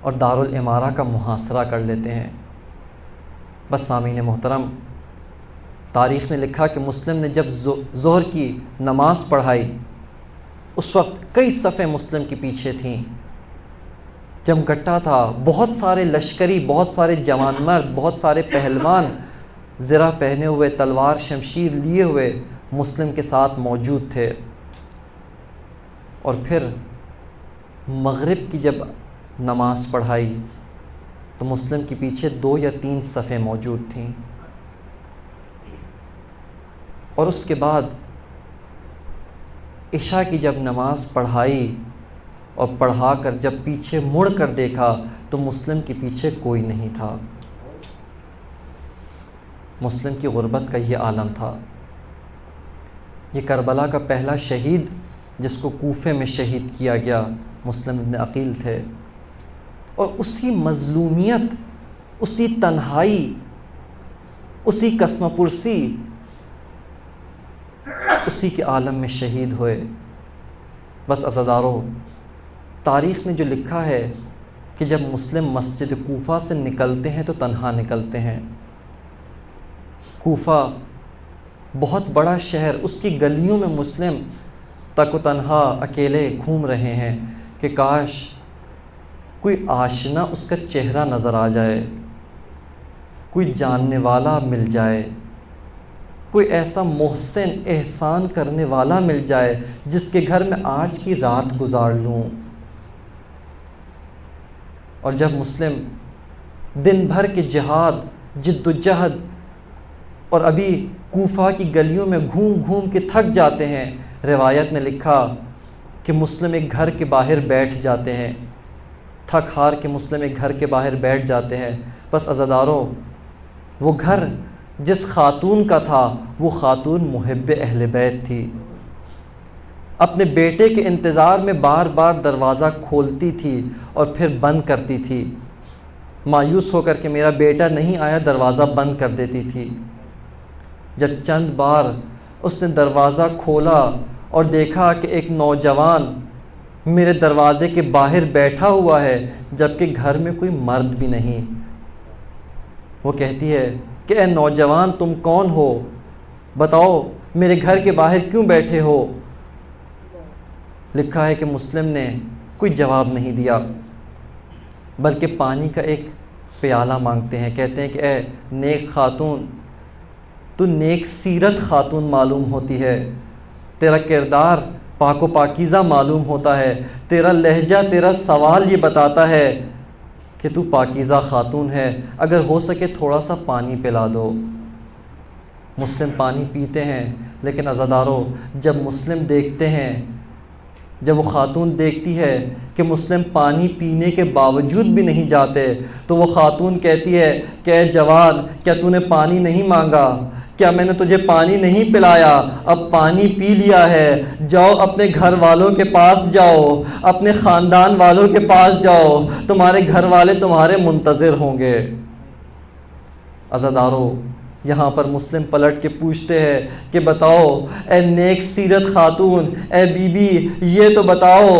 اور دارالامارہ کا محاصرہ کر لیتے ہیں۔ بس سامعین محترم، تاریخ نے لکھا کہ مسلم نے جب ظہر کی نماز پڑھائی، اس وقت کئی صفیں مسلم کے پیچھے تھیں، جمگٹا تھا، بہت سارے لشکری، بہت سارے جوان مرد، بہت سارے پہلوان زرہ پہنے ہوئے، تلوار شمشیر لیے ہوئے مسلم کے ساتھ موجود تھے۔ اور پھر مغرب کی جب نماز پڑھائی تو مسلم کے پیچھے 2 یا 3 صفیں موجود تھیں، اور اس کے بعد عشاء کی جب نماز پڑھائی اور پڑھا کر جب پیچھے مڑ کر دیکھا تو مسلم کے پیچھے کوئی نہیں تھا۔ مسلم کی غربت کا یہ عالم تھا۔ یہ کربلا کا پہلا شہید جس کو کوفے میں شہید کیا گیا مسلم ابن عقیل تھے، اور اسی مظلومیت، اسی تنہائی، اسی قسم پرسی، اسی کے عالم میں شہید ہوئے۔ بس عزادارو، تاریخ نے جو لکھا ہے کہ جب مسلم مسجد کوفہ سے نکلتے ہیں تو تنہا نکلتے ہیں۔ کوفہ بہت بڑا شہر، اس کی گلیوں میں مسلم تک و تنہا اکیلے گھوم رہے ہیں کہ کاش کوئی آشنا اس کا چہرہ نظر آ جائے، کوئی جاننے والا مل جائے، کوئی ایسا محسن احسان کرنے والا مل جائے جس کے گھر میں آج کی رات گزار لوں۔ اور جب مسلم دن بھر کے جہاد، جد و جہد، اور ابھی کوفہ کی گلیوں میں گھوم گھوم کے تھک جاتے ہیں۔ روایت نے لکھا کہ مسلم ایک گھر کے باہر بیٹھ جاتے ہیں، تھک ہار کے مسلم ایک گھر کے باہر بیٹھ جاتے ہیں۔ بس عزاداروں، وہ گھر جس خاتون کا تھا وہ خاتون محب اہل بیت تھی۔ اپنے بیٹے کے انتظار میں بار بار دروازہ کھولتی تھی اور پھر بند کرتی تھی۔ مایوس ہو کر کہ میرا بیٹا نہیں آیا، دروازہ بند کر دیتی تھی۔ جب چند بار اس نے دروازہ کھولا اور دیکھا کہ ایک نوجوان میرے دروازے کے باہر بیٹھا ہوا ہے جبکہ گھر میں کوئی مرد بھی نہیں، وہ کہتی ہے کہ اے نوجوان، تم کون ہو؟ بتاؤ میرے گھر کے باہر کیوں بیٹھے ہو؟ لکھا ہے کہ مسلم نے کوئی جواب نہیں دیا، بلکہ پانی کا ایک پیالہ مانگتے ہیں۔ کہتے ہیں کہ اے نیک خاتون، تو نیک سیرت خاتون معلوم ہوتی ہے، تیرا کردار پاک و پاکیزہ معلوم ہوتا ہے، تیرا لہجہ، تیرا سوال یہ بتاتا ہے کہ تو پاکیزہ خاتون ہے، اگر ہو سکے تھوڑا سا پانی پلا دو۔ مسلم پانی پیتے ہیں، لیکن عزاداروں، جب مسلم دیکھتے ہیں، جب وہ خاتون دیکھتی ہے کہ مسلم پانی پینے کے باوجود بھی نہیں جاتے، تو وہ خاتون کہتی ہے کہ اے جوان، کیا تو نے پانی نہیں مانگا؟ کیا میں نے تجھے پانی نہیں پلایا؟ اب پانی پی لیا ہے، جاؤ اپنے گھر والوں کے پاس جاؤ، اپنے خاندان والوں کے پاس جاؤ، تمہارے گھر والے تمہارے منتظر ہوں گے۔ عزاداروں، یہاں پر مسلم پلٹ کے پوچھتے ہیں کہ بتاؤ اے نیک سیرت خاتون، اے بی بی، یہ تو بتاؤ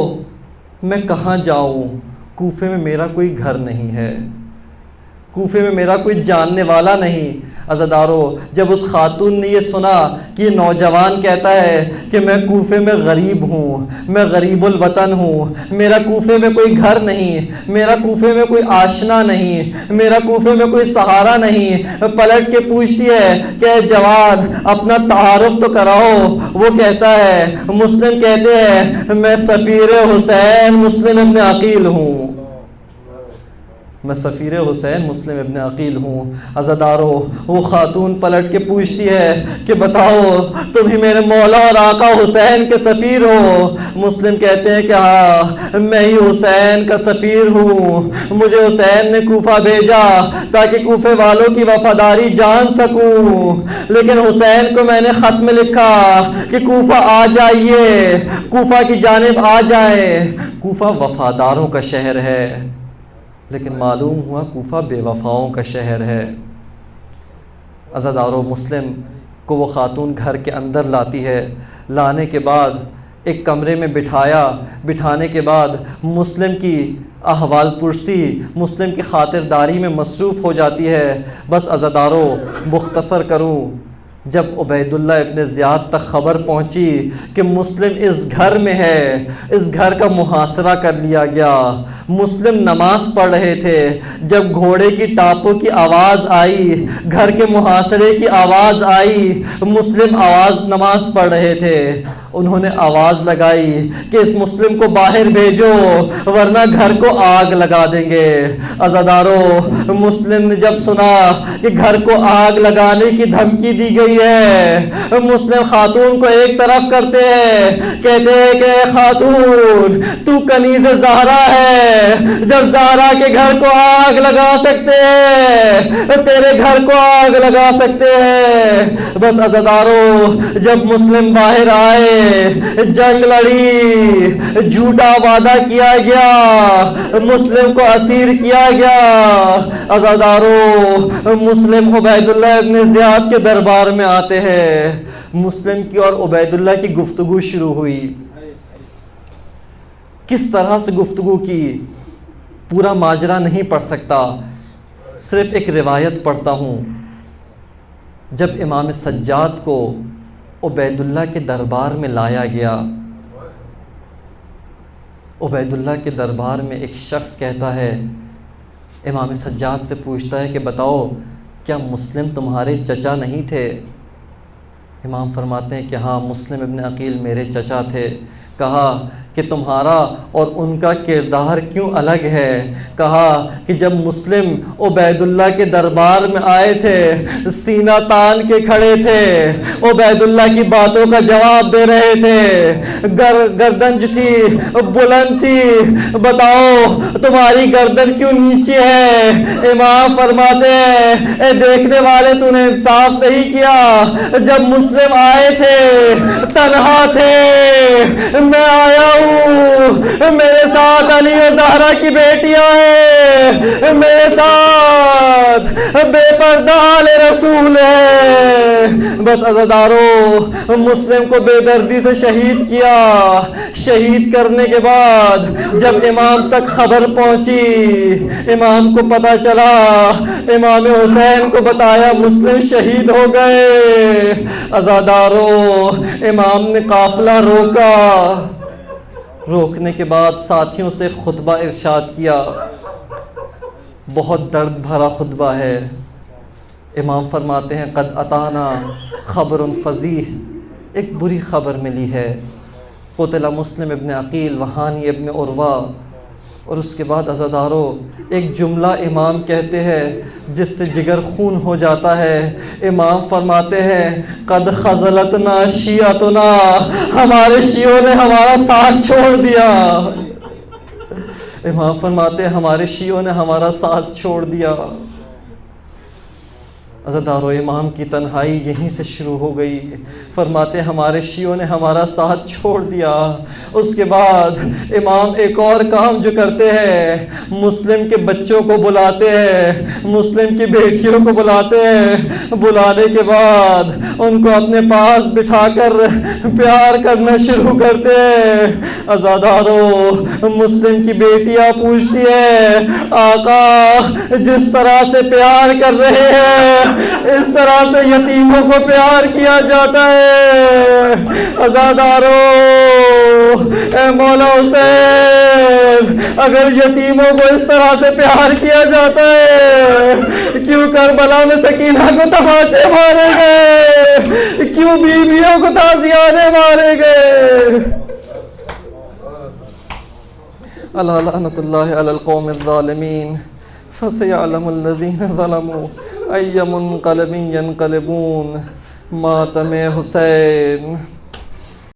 میں کہاں جاؤں؟ کوفے میں میرا کوئی گھر نہیں ہے، کوفے میں میرا کوئی جاننے والا نہیں۔ عزاداروں، جب اس خاتون نے یہ سنا کہ یہ نوجوان کہتا ہے کہ میں کوفے میں غریب ہوں، میں غریب الوطن ہوں، میرا کوفے میں کوئی گھر نہیں، میرا کوفے میں کوئی آشنا نہیں، میرا کوفے میں کوئی سہارا نہیں، پلٹ کے پوچھتی ہے کہ اے جوان، اپنا تعارف تو کراؤ۔ وہ کہتا ہے، مسلم کہتے ہیں میں سفیر حسین مسلم ابن عقیل ہوں، میں سفیر حسین مسلم ابن عقیل ہوں۔ عزاداروں، وہ خاتون پلٹ کے پوچھتی ہے کہ بتاؤ تم ہی میرے مولا اور آقا حسین کے سفیر ہو؟ مسلم کہتے ہیں کہ ہاں، میں ہی حسین کا سفیر ہوں، مجھے حسین نے کوفہ بھیجا تاکہ کوفے والوں کی وفاداری جان سکوں، لیکن حسین کو میں نے خط میں لکھا کہ کوفہ آ جائیے، کوفہ کی جانب آ جائیں۔ کوفہ وفاداروں کا شہر ہے، لیکن معلوم ہوا کوفہ بے وفاؤں کا شہر ہے۔ عزاداروں، مسلم کو وہ خاتون گھر کے اندر لاتی ہے، لانے کے بعد ایک کمرے میں بٹھانے کے بعد مسلم کی احوال پرسی، مسلم کی خاطرداری میں مصروف ہو جاتی ہے۔ بس عزاداروں، مختصر کروں، جب عبید اللہ ابن زیاد تک خبر پہنچی کہ مسلم اس گھر میں ہے، اس گھر کا محاصرہ کر لیا گیا، مسلم نماز پڑھ رہے تھے، جب گھوڑے کی ٹاپوں کی آواز آئی، گھر کے محاصرے کی آواز آئی، مسلم نماز پڑھ رہے تھے، انہوں نے آواز لگائی کہ اس مسلم کو باہر بھیجو ورنہ گھر کو آگ لگا دیں گے۔ عزاداروں، مسلم نے جب سنا کہ گھر کو آگ لگانے کی دھمکی دی گئی ہے، مسلم خاتون کو ایک طرف کرتے ہیں، کہتے ہیں کہ خاتون تو کنیز زہرا ہے، جب زہرا کے گھر کو آگ لگا سکتے ہیں تیرے گھر کو آگ لگا سکتے ہیں۔ بس عزاداروں، جب مسلم باہر آئے، جنگ لڑی، جھوٹا وعدہ کیا گیا، مسلم کو اسیر کیا گیا۔ عزاداروں، مسلم عبید اللہ ابن زیاد کے دربار میں آتے ہیں، مسلم کی اور عبید اللہ کی گفتگو شروع ہوئی۔ کس طرح سے گفتگو کی پورا ماجرا نہیں پڑھ سکتا، صرف ایک روایت پڑھتا ہوں۔ جب امام سجاد کو عبید اللہ کے دربار میں لایا گیا، عبید اللہ کے دربار میں ایک شخص کہتا ہے، امام سجاد سے پوچھتا ہے کہ بتاؤ کیا مسلم تمہارے چچا نہیں تھے؟ امام فرماتے ہیں کہ ہاں، مسلم ابن عقیل میرے چچا تھے۔ کہا کہ تمہارا اور ان کا کردار کیوں الگ ہے۔ کہا کہ جب مسلم عبید اللہ کے دربار میں آئے تھے سینہ تان کے کھڑے تھے، عبید اللہ کی باتوں کا جواب دے رہے تھے، گردن جو تھی بلند تھی، بتاؤ تمہاری گردن کیوں نیچے ہے؟ امام فرماتے ہیں اے دیکھنے والے تو نے انصاف نہیں کیا، جب مسلم آئے تھے تنہا تھے، میں آیا ہوں، میرے ساتھ علی و زہرا کی بیٹیاں ہیں، میرے ساتھ بے پردہ آل رسول ہے، بس عزادارو مسلم کو بے دردی سے شہید کیا۔ شہید کرنے کے بعد جب امام تک خبر پہنچی، امام کو پتہ چلا، امام حسین کو بتایا مسلم شہید ہو گئے۔ عزادارو امام نے قافلہ روکا، روکنے کے بعد ساتھیوں سے خطبہ ارشاد کیا، بہت درد بھرا خطبہ ہے۔ امام فرماتے ہیں قد اتانا خبر فضیح، ایک بری خبر ملی ہے، قتل مسلم ابن عقیل وہانی ابن عروہ۔ اور اس کے بعد عزادارو ایک جملہ امام کہتے ہیں جس سے جگر خون ہو جاتا ہے۔ امام فرماتے ہیں قد خذلتنا شیعتنا، ہمارے شیعوں نے ہمارا ساتھ چھوڑ دیا۔ امام فرماتے ہیں ہمارے شیعوں نے ہمارا ساتھ چھوڑ دیا۔ عزادارو امام کی تنہائی یہیں سے شروع ہو گئی۔ فرماتے ہمارے شیعوں نے ہمارا ساتھ چھوڑ دیا۔ اس کے بعد امام ایک اور کام جو کرتے ہیں، مسلم کے بچوں کو بلاتے ہیں، مسلم کی بیٹیوں کو بلاتے ہیں، بلانے کے بعد ان کو اپنے پاس بٹھا کر پیار کرنا شروع کرتے ہیں۔ عزادارو مسلم کی بیٹیاں پوچھتی ہیں آقا جس طرح سے پیار کر رہے ہیں اس طرح سے یتیموں کو پیار کیا جاتا ہے۔ عزادارو اے مولا حسین اگر یتیموں کو اس طرح سے پیار کیا جاتا ہے کیوں کربلا میں سکینہ کو تماچے مارے گئے، کیوں بیویوں کو تازیانے مارے گئے؟ الا لعنت اللہ علی القوم الظالمین فسیعلم الذین ظلموا ای منقلب ینقلبون۔ ماتم حسین۔